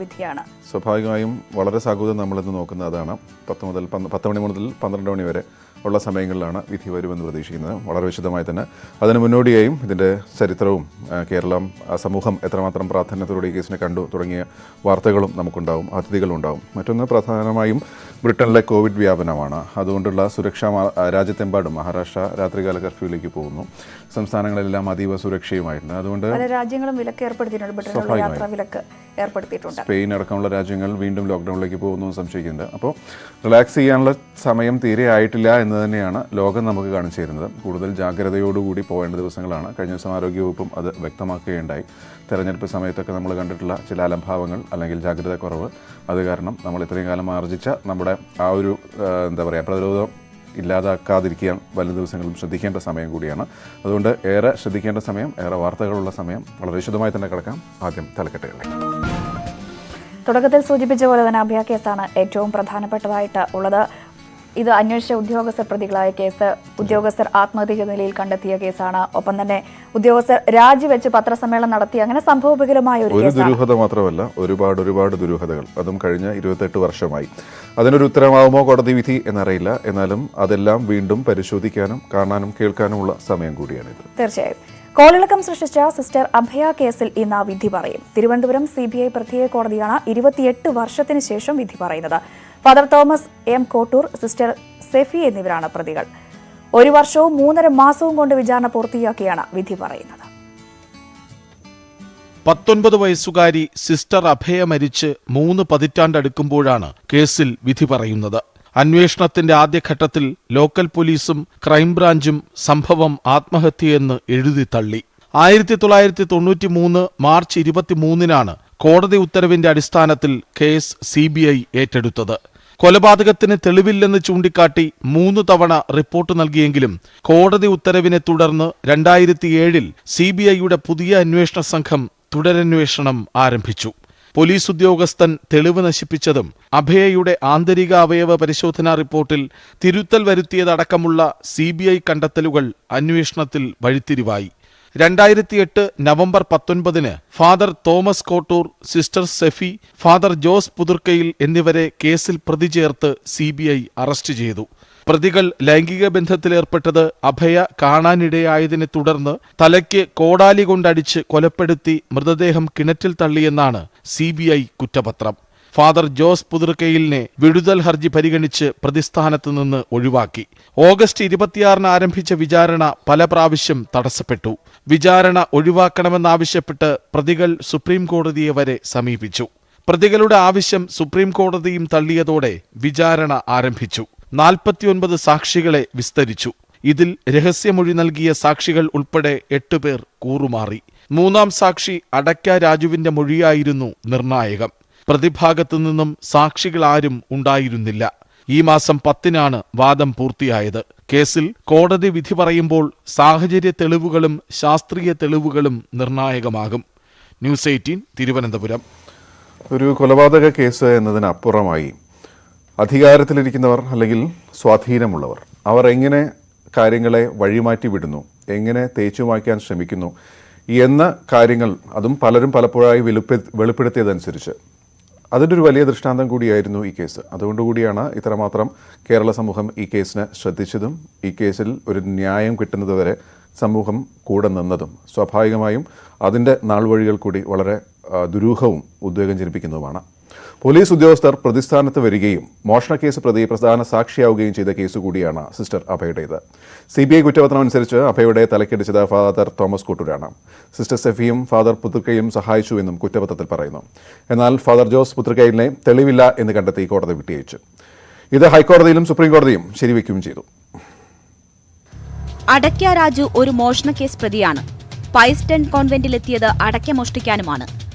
വിധിയാണ്. സ്വാഭാവികമായും വളരെ സാഹൂതം നമ്മളിന്ന് നോക്കുന്നത് അതാണ്. 10 മണി മുതൽ 12 മണി വരെ ഉള്ള സമയങ്ങളിലാണ് വിധി വരുമെന്ന് പ്രതീക്ഷിക്കുന്നത്. വളരെ വിശദമായി തന്നെ അതിന് മുന്നോടിയായും ഇതിൻ്റെ ചരിത്രവും കേരളം സമൂഹം എത്രമാത്രം പ്രാധാന്യത്തോടെ ഈ കേസിനെ കണ്ടു തുടങ്ങിയ വാർത്തകളും നമുക്കുണ്ടാവും, അതിഥികളുണ്ടാവും. മറ്റൊന്ന് പ്രധാനമായും ബ്രിട്ടനിലെ കോവിഡ് വ്യാപനമാണ്. അതുകൊണ്ടുള്ള സുരക്ഷ രാജ്യത്തെമ്പാടും മഹാരാഷ്ട്ര രാത്രികാല കർഫ്യൂവിലേക്ക് പോകുന്നു. സംസ്ഥാനങ്ങളെല്ലാം അതീവ സുരക്ഷയുമായിട്ടുണ്ട്. അതുകൊണ്ട് പല രാജ്യങ്ങളും വിലക്ക് ഏർപ്പെടുത്തിയിട്ടുണ്ട്. സ്പെയിൻ അടക്കമുള്ള രാജ്യങ്ങൾ വീണ്ടും ലോക്ക്ഡൌണിലേക്ക് പോകുന്നു സംശയിക്കുന്നുണ്ട്. അപ്പോൾ റിലാക്സ് ചെയ്യാനുള്ള സമയം തീരെ ആയിട്ടില്ല എന്ന് തന്നെയാണ് ലോകം നമുക്ക് കാണിച്ചു തരുന്നത്. കൂടുതൽ ജാഗ്രതയോടുകൂടി പോകേണ്ട ദിവസങ്ങളാണ്. കഴിഞ്ഞ ദിവസം ആരോഗ്യവകുപ്പും അത് വ്യക്തമാക്കുകയുണ്ടായി. തെരഞ്ഞെടുപ്പ് സമയത്തൊക്കെ നമ്മൾ കണ്ടിട്ടുള്ള ചില അലംഭാവങ്ങൾ അല്ലെങ്കിൽ ജാഗ്രത കുറവ്, അത് കാരണം നമ്മൾ ഇത്രയും കാലം ആർജിച്ച നമ്മുടെ ആ ഒരു പ്രതിരോധം ഇല്ലാതാക്കാതിരിക്കാൻ വരും ദിവസങ്ങളും ശ്രദ്ധിക്കേണ്ട സമയം കൂടിയാണ്. അതുകൊണ്ട് ഏറെ ശ്രദ്ധിക്കേണ്ട സമയം, ഏറെ വാർത്തകളുള്ള സമയം. വളരെ വിശദമായി തന്നെ കിടക്കാം. ആദ്യം തലക്കെട്ടുകളിലേക്ക്. തുടക്കത്തിൽ സൂചിപ്പിച്ച പോലെ തന്നെ അഭയ കേസാണ് ഏറ്റവും പ്രധാനപ്പെട്ടതായിട്ട് ഉള്ളത്. ഇത് അന്വേഷിച്ച ഉദ്യോഗസ്ഥർ പ്രതികളായ കേസ്, ഉദ്യോഗസ്ഥർ ആത്മഹത്യ ചെയ്ത നിലയിൽ കണ്ടെത്തിയ കേസാണ്. ഒപ്പം തന്നെ ഉദ്യോഗസ്ഥർ രാജിവെച്ച് പത്രസമ്മേളനം നടത്തി. അങ്ങനെ സംഭവബഹുലമായ ഒരു ദുരൂഹത മാത്രമല്ല, ഒരുപാട് ദുരൂഹതകൾ, അതും കഴിഞ്ഞ 28 വർഷമായി. അതിനൊരു ഉത്തരമാവുമോ കോടതി വിധി എന്നറിയില്ല. എന്നാലും അതെല്ലാം വീണ്ടും പരിശോധിക്കാനും കാണാനും കേൾക്കാനുമുള്ള സമയം കൂടിയാണിത്. തീർച്ചയായും കോളിളക്കം സൃഷ്ടിച്ച സിസ്റ്റർ അഭയ കേസിൽ ഇന്ന് വിധി പറയും. തിരുവനന്തപുരം CBI പ്രത്യേക കോടതിയാണ് 28 വർഷത്തിന് ശേഷം വിധി പറയുന്നത്. Father Thomas M Kottoor, sister Sephy എന്നിവരാണ് പ്രതികൾ. 1 വർഷവും 3.5 മാസവും കൊണ്ട് വിചാരണ പൂർത്തിയാക്കിയാണ് വിധി പറയുന്നത്. 19 വയസ്സുകാരി സിസ്റ്റർ അഭയ മരിച്ച് 3 പതിറ്റാണ്ടടുക്കുമ്പോഴാണ് കേസിൽ വിധി പറയുന്നത്. അന്വേഷണത്തിന്റെ ആദ്യഘട്ടത്തിൽ ലോക്കൽ പോലീസും ക്രൈംബ്രാഞ്ചും സംഭവം ആത്മഹത്യയെന്ന് എഴുതി തള്ളി. 1993 മാർച്ച് 23-നാണ് കോടതി ഉത്തരവിന്റെ അടിസ്ഥാനത്തിൽ കേസ് CBI ഏറ്റെടുത്തത്. കൊലപാതകത്തിന് തെളിവില്ലെന്ന് ചൂണ്ടിക്കാട്ടി 3 തവണ റിപ്പോർട്ട് നൽകിയെങ്കിലും കോടതി ഉത്തരവിനെ തുടർന്ന് 2007-ൽ CBIയുടെ പുതിയ അന്വേഷണ സംഘം തുടരന്വേഷണം ആരംഭിച്ചു. പോലീസ് ഉദ്യോഗസ്ഥൻ തെളിവ് നശിപ്പിച്ചതും അഭയയുടെ ആന്തരിക അവയവ പരിശോധനാ റിപ്പോർട്ടിൽ തിരുത്തൽ വരുത്തിയതടക്കമുള്ള CBI കണ്ടെത്തലുകൾ അന്വേഷണത്തിൽ വഴിത്തിരിവായി. 2008 നവംബർ 19-ന് father Thomas Kottoor, sister Sephy, father Jose Puthrikkayil എന്നിവരെ കേസിൽ പ്രതി ചേർത്ത് CBI അറസ്റ്റ് ചെയ്തു. പ്രതികൾ ലൈംഗിക ബന്ധത്തിലേർപ്പെട്ടത് അഭയ കാണാനിടയായതിനെ തുടർന്ന് തലയ്ക്ക് കോടാലി കൊണ്ടടിച്ച് കൊലപ്പെടുത്തി മൃതദേഹം കിണറ്റിൽ തള്ളിയെന്നാണ് CBI കുറ്റപത്രം. ഫാദർ ജോസ് പുതുർക്കയിലിനെ വിടുതൽ ഹർജി പരിഗണിച്ച് പ്രതിസ്ഥാനത്ത് നിന്ന് ഒഴിവാക്കി. ഓഗസ്റ്റ് 26-ന് ആരംഭിച്ച വിചാരണ പല പ്രാവശ്യം തടസ്സപ്പെട്ടു. വിചാരണ ഒഴിവാക്കണമെന്നാവശ്യപ്പെട്ട് പ്രതികൾ സുപ്രീം കോടതിയെ വരെ സമീപിച്ചു. പ്രതികളുടെ ആവശ്യം സുപ്രീം കോടതിയും തള്ളിയതോടെ വിചാരണ ആരംഭിച്ചു. 49 സാക്ഷികളെ വിസ്തരിച്ചു. ഇതിൽ രഹസ്യമൊഴി നൽകിയ സാക്ഷികൾ ഉൾപ്പെടെ 8 പേർ കൂറുമാറി. 3-ാം സാക്ഷി അടയ്ക്ക രാജുവിന്റെ മൊഴിയായിരുന്നു നിർണായകം. പ്രതിഭാഗത്തു നിന്നും സാക്ഷികളാരും ഉണ്ടായിരുന്നില്ല. ഈ മാസം 10-നാണ് വാദം പൂർത്തിയായത്. കേസിൽ കോടതി വിധി പറയുമ്പോൾ സാഹചര്യ തെളിവുകളും ശാസ്ത്രീയ തെളിവുകളും നിർണായകമാകും. ന്യൂസ് 18 തിരുവനന്തപുരം. ഒരു കൊലപാതക കേസ് എന്നതിനപ്പുറമായി അധികാരത്തിലിരിക്കുന്നവർ അല്ലെങ്കിൽ സ്വാധീനമുള്ളവർ അവർ എങ്ങനെ കാര്യങ്ങളെ വഴിമാറ്റി വിടുന്നു, എങ്ങനെ തേച്ചുമായ്ക്കാൻ ശ്രമിക്കുന്നു എന്ന കാര്യങ്ങൾ, അതും പലരും പലപ്പോഴായി വെളിപ്പെടുത്തിയതനുസരിച്ച് അതിൻ്റെ ഒരു വലിയ ദൃഷ്ടാന്തം കൂടിയായിരുന്നു ഈ കേസ്. അതുകൊണ്ടുകൂടിയാണ് ഇത്രമാത്രം കേരള സമൂഹം ഈ കേസിനെ ശ്രദ്ധിച്ചതും ഈ കേസിൽ ഒരു ന്യായം കിട്ടുന്നതുവരെ സമൂഹം കൂടെ നിന്നതും. സ്വാഭാവികമായും അതിൻ്റെ നാൾവഴികൾ കൂടി വളരെ ദുരൂഹവും ഉദ്വേഗം ജനിപ്പിക്കുന്നതുമാണ്. പോലീസ് ഉദ്യോഗസ്ഥർ പ്രതിസ്ഥാനത്ത് വരികയും മോഷണക്കേസ് പ്രതി പ്രധാന സാക്ഷിയാവുകയും ചെയ്ത കേസ് കൂടിയാണ് സിസ്റ്റർ അഭയുടേത്. CBI കുറ്റപത്രം അനുസരിച്ച് അഭയുടെ തലക്കടിച്ചത് ഫാദർ തോമസ് കോട്ടൂരാണ്. സിസ്റ്റർ സെഫിയും ഫാദർ പുതുർക്കയും സഹായിച്ചു എന്നും കുറ്റപത്രത്തിൽ പറയുന്നു. എന്നാൽ ഫാദർ ജോസ് പുതുർക്കയിലിനെ തെളിവില്ല എന്ന് കണ്ടെത്തി കോടതി വിട്ടയച്ചു. ഇത് ഹൈക്കോടതിയിലും സുപ്രീം കോടതിയും ശരിവെക്കുകയും ചെയ്തു. അടയ്ക്ക രാജു ഒരു മോഷണക്കേസ് പ്രതിയാണ്. പൈസ്റ്റൺ കോൺവെന്റിലെത്തിയത് അടയ്ക്ക മോഷ്ടിക്കാനുമാണ്.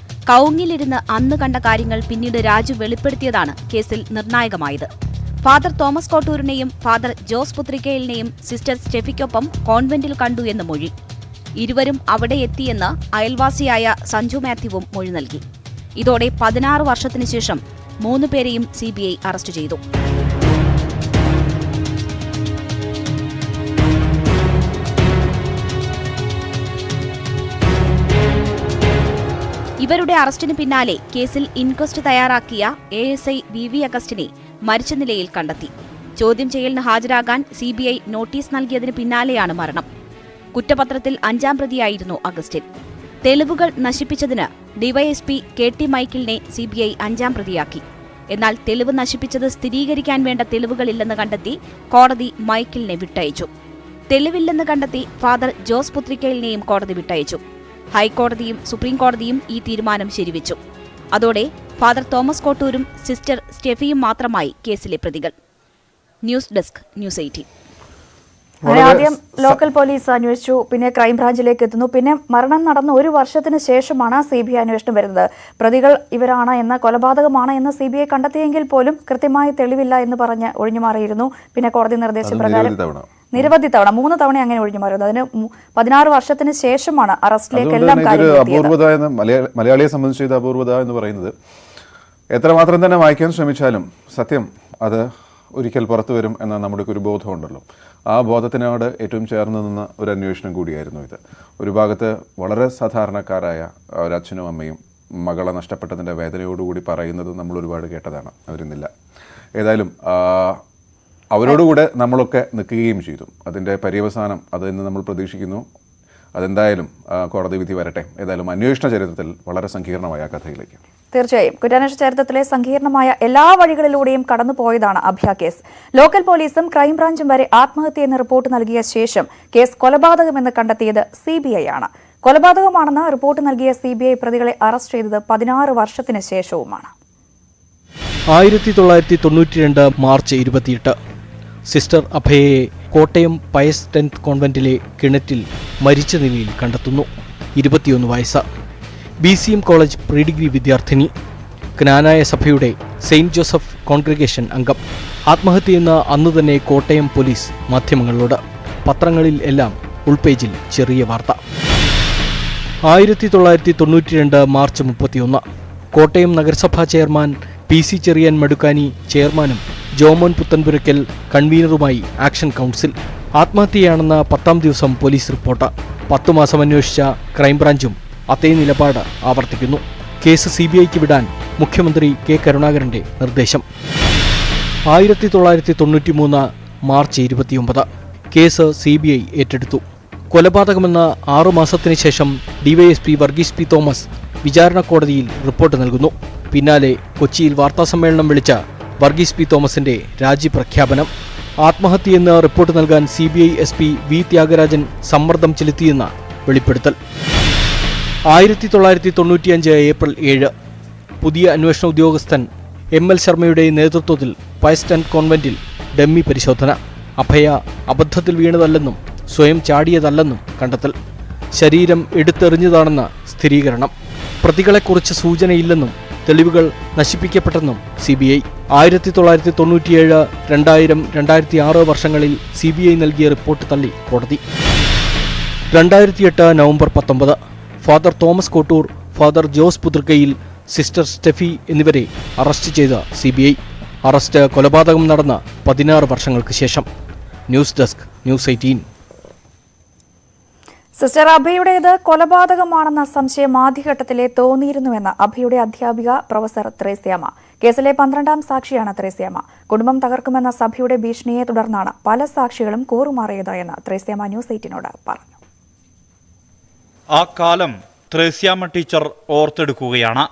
കൗങ്ങിലിരുന്ന് അന്ന് കണ്ട കാര്യങ്ങൾ പിന്നീട് രാജു വെളിപ്പെടുത്തിയതാണ് കേസിൽ നിർണായകമായത്. ഫാദർ തോമസ് കോട്ടൂരിനെയും ഫാദർ ജോസ് പുത്രിക്കയിലിനെയും സിസ്റ്റർ സ്റ്റെഫിക്കൊപ്പം കോൺവെന്റിൽ കണ്ടു എന്ന് മൊഴി. ഇരുവരും അവിടെ എത്തിയെന്ന് അയൽവാസിയായ സഞ്ജു മാത്യുവും മൊഴി നൽകി. ഇതോടെ 16 വർഷത്തിനു ശേഷം 3 പേരെയും CBI അറസ്റ്റ് ചെയ്തു. ഇവരുടെ അറസ്റ്റിന് പിന്നാലെ കേസിൽ ഇൻക്വസ്റ്റ് തയ്യാറാക്കിയ ASI VV അഗസ്റ്റിനെ മരിച്ച നിലയിൽ കണ്ടെത്തി. ചോദ്യം ചെയ്യലിന് ഹാജരാകാൻ CBI നോട്ടീസ് നൽകിയതിന് പിന്നാലെയാണ് മരണം. കുറ്റപത്രത്തിൽ 5ാം പ്രതിയായിരുന്നു അഗസ്റ്റിൻ. തെളിവുകൾ നശിപ്പിച്ചതിന് DYSP KT മൈക്കിളിനെ CBI 5ാം പ്രതിയാക്കി. എന്നാൽ തെളിവ് നശിപ്പിച്ചത് സ്ഥിരീകരിക്കാൻ വേണ്ട തെളിവുകളില്ലെന്ന് കണ്ടെത്തി കോടതി മൈക്കിളിനെ വിട്ടയച്ചു. തെളിവില്ലെന്ന് കണ്ടെത്തി ഫാദർ ജോസ് പുത്രിക്കലിനെയും കോടതി വിട്ടയച്ചു. ഹൈക്കോടതിയും സുപ്രീംകോടതിയും ഈ തീരുമാനം ശരിവെച്ചു. അതോടെ ഫാദർ തോമസ് കോട്ടൂരും സിസ്റ്റർ സ്റ്റെഫിയും മാത്രമായി കേസിലെ പ്രതികൾ. News desk news 18. ആദ്യം ലോക്കൽ പോലീസ് അന്വേഷിച്ചു, പിന്നെ ക്രൈംബ്രാഞ്ചിലേക്ക് എത്തുന്നു, പിന്നെ മരണം നടന്ന 1 വർഷത്തിന് ശേഷമാണ് CBI അന്വേഷണം വരുന്നത്. പ്രതികൾ ഇവരാണ് എന്ന, കൊലപാതകമാണ് എന്ന് CBI കണ്ടെത്തിയെങ്കിൽ പോലും കൃത്യമായ തെളിവില്ല എന്ന് പറഞ്ഞ് ഒഴിഞ്ഞുമാറിയിരുന്നു. പിന്നെ കോടതി നിർദ്ദേശപ്രകാരം നിരവധി തവണ 3 തവണ അങ്ങനെ ഒഴിഞ്ഞുമാറുന്നത്. അതിന് 16 വർഷത്തിന് ശേഷമാണ് അറസ്റ്റിലേക്ക് എല്ലാം മലയാളിയെ സംബന്ധിച്ച് ഇത് അപൂർവത എന്ന് പറയുന്നത്. എത്രമാത്രം തന്നെ വായിക്കാൻ ശ്രമിച്ചാലും സത്യം അത് ഒരിക്കൽ പുറത്തു വരും എന്ന നമ്മുടെ ഒരു ബോധമുണ്ടല്ലോ. ആ ബോധത്തിനോട് ഏറ്റവും ചേർന്ന് നിന്ന ഒരു അന്വേഷണം കൂടിയായിരുന്നു ഇത്. ഒരു ഭാഗത്ത് വളരെ സാധാരണക്കാരായ ഒരച്ഛനും അമ്മയും മകളെ നഷ്ടപ്പെട്ടതിൻ്റെ വേദനയോടുകൂടി പറയുന്നത് നമ്മൾ ഒരുപാട് കേട്ടതാണ്. അവരിന്നില്ല. ഏതായാലും അവരോടുകൂടെ നമ്മളൊക്കെ നിൽക്കുകയും ചെയ്തു. അതിൻ്റെ പര്യവസാനം അത് ഇന്ന് നമ്മൾ പ്രതീക്ഷിക്കുന്നു. അതെന്തായാലും കോടതി വിധി വരട്ടെ. ഏതായാലും അന്വേഷണ ചരിത്രത്തിൽ വളരെ സങ്കീർണമായ കഥയിലേക്ക്. തീർച്ചയായും കുറ്റാന്വേഷണ ചരിത്രത്തിലെ സങ്കീർണമായ എല്ലാ വഴികളിലൂടെയും കടന്നുപോയതാണ് അഭയ കേസ്. ലോക്കൽ പോലീസും ക്രൈംബ്രാഞ്ചും വരെ ആത്മഹത്യ എന്ന റിപ്പോർട്ട് നൽകിയ ശേഷം കേസ് കൊലപാതകമെന്ന് കണ്ടെത്തിയത് CBI ആണ്. കൊലപാതകമാണെന്ന് റിപ്പോർട്ട് നൽകിയ CBI പ്രതികളെ അറസ്റ്റ് ചെയ്തത് 16 വർഷത്തിന് ശേഷവുമാണ്. 1992 March 28 sister Abhaya Kottayam Pius 10th കോൺവെന്റിലെ കിണറ്റിൽ മരിച്ച നിലയിൽ കണ്ടെത്തുന്നു. 21 വയസ്സ്. BCM കോളേജ് പ്രീ ഡിഗ്രി വിദ്യാർത്ഥിനി. ജ്ഞാനായ സഭയുടെ സെയിന്റ് ജോസഫ് കോൺഗ്രിഗേഷൻ അംഗം. ആത്മഹത്യയെന്ന അന്ന് തന്നെ കോട്ടയം പോലീസ് മാധ്യമങ്ങളോട്. പത്രങ്ങളിൽ എല്ലാം ഉൾപേജിൽ ചെറിയ വാർത്ത. 1992 മാർച്ച് 31 കോട്ടയം നഗരസഭാ ചെയർമാൻ PC ചെറിയാൻ മടുക്കാനി ചെയർമാനും ജോമോൻ പുത്തൻപുരയ്ക്കൽ കൺവീനറുമായി ആക്ഷൻ കൗൺസിൽ. ആത്മഹത്യയാണെന്ന 10ാം ദിവസം പോലീസ് റിപ്പോർട്ട്. 10 മാസം അന്വേഷിച്ച ക്രൈംബ്രാഞ്ചും അതേ നിലപാട് ആവർത്തിക്കുന്നു. കേസ് CBIക്ക് വിടാൻ മുഖ്യമന്ത്രി K. കരുണാകരന്റെ നിർദ്ദേശം. 1993 മാർച്ച് 29 കേസ് CBI ഏറ്റെടുത്തു. കൊലപാതകമെന്ന 6 മാസത്തിന് ശേഷം DYSP വർഗീസ് P. തോമസ് വിചാരണ കോടതിയിൽ റിപ്പോർട്ട് നൽകുന്നു. പിന്നാലെ കൊച്ചിയിൽ വാർത്താസമ്മേളനം വിളിച്ച വർഗീസ് P. തോമസിന്റെ രാജിപ്രഖ്യാപനം. ആത്മഹത്യയെന്ന് റിപ്പോർട്ട് നൽകാൻ CBI SP V. ത്യാഗരാജൻ സമ്മർദ്ദം ചെലുത്തിയെന്ന വെളിപ്പെടുത്തൽ. 1995 ഏപ്രിൽ 7 പുതിയ അന്വേഷണ ഉദ്യോഗസ്ഥൻ ML ശർമ്മയുടെ നേതൃത്വത്തിൽ പയസ് 10th കോൺവെന്റിൽ ഡമ്മി പരിശോധന. അഭയ അബദ്ധത്തിൽ വീണതല്ലെന്നും സ്വയം ചാടിയതല്ലെന്നും കണ്ടെത്തൽ. ശരീരം എടുത്തെറിഞ്ഞതാണെന്ന സ്ഥിരീകരണം. പ്രതികളെക്കുറിച്ച് സൂചനയില്ലെന്നും തെളിവുകൾ നശിപ്പിക്കപ്പെട്ടെന്നും CBI. 1997, 2000, 2006 വർഷങ്ങളിൽ CBI നൽകിയ റിപ്പോർട്ട് തള്ളി കോടതി. 2008 November 19 father Thomas Kottoor, father Jose Puthrukkayil, sister Stephy എന്നിവരെ അറസ്റ്റ് ചെയ്ത CBI. അറസ്റ്റ് കൊലപാതകം നടന്ന 16 വർഷങ്ങൾക്ക് ശേഷം. News desk news 18. സിസ്റ്റർ അഭയുടേത് കൊലപാതകമാണെന്ന സംശയം ആദ്യഘട്ടത്തിലെ തോന്നിയിരുന്നുവെന്ന് അഭയുടെ അധ്യാപിക പ്രൊഫസർ ത്രേസ്യാമ്മ. കേസിലെ 12ാം സാക്ഷിയാണ് ത്രേസ്യാമ്മ. കുടുംബം തകർക്കുമെന്ന സഭയുടെ ഭീഷണിയെ തുടർന്നാണ് പല സാക്ഷികളും കൂറുമാറിയത് എന്ന് ത്രേസ്യാമ്മ ന്യൂസ് 18നോട് പറഞ്ഞു. ആ കാലം ത്രേസ്യാമ്മ ടീച്ചർ ഓർത്തെടുക്കുകയാണ്.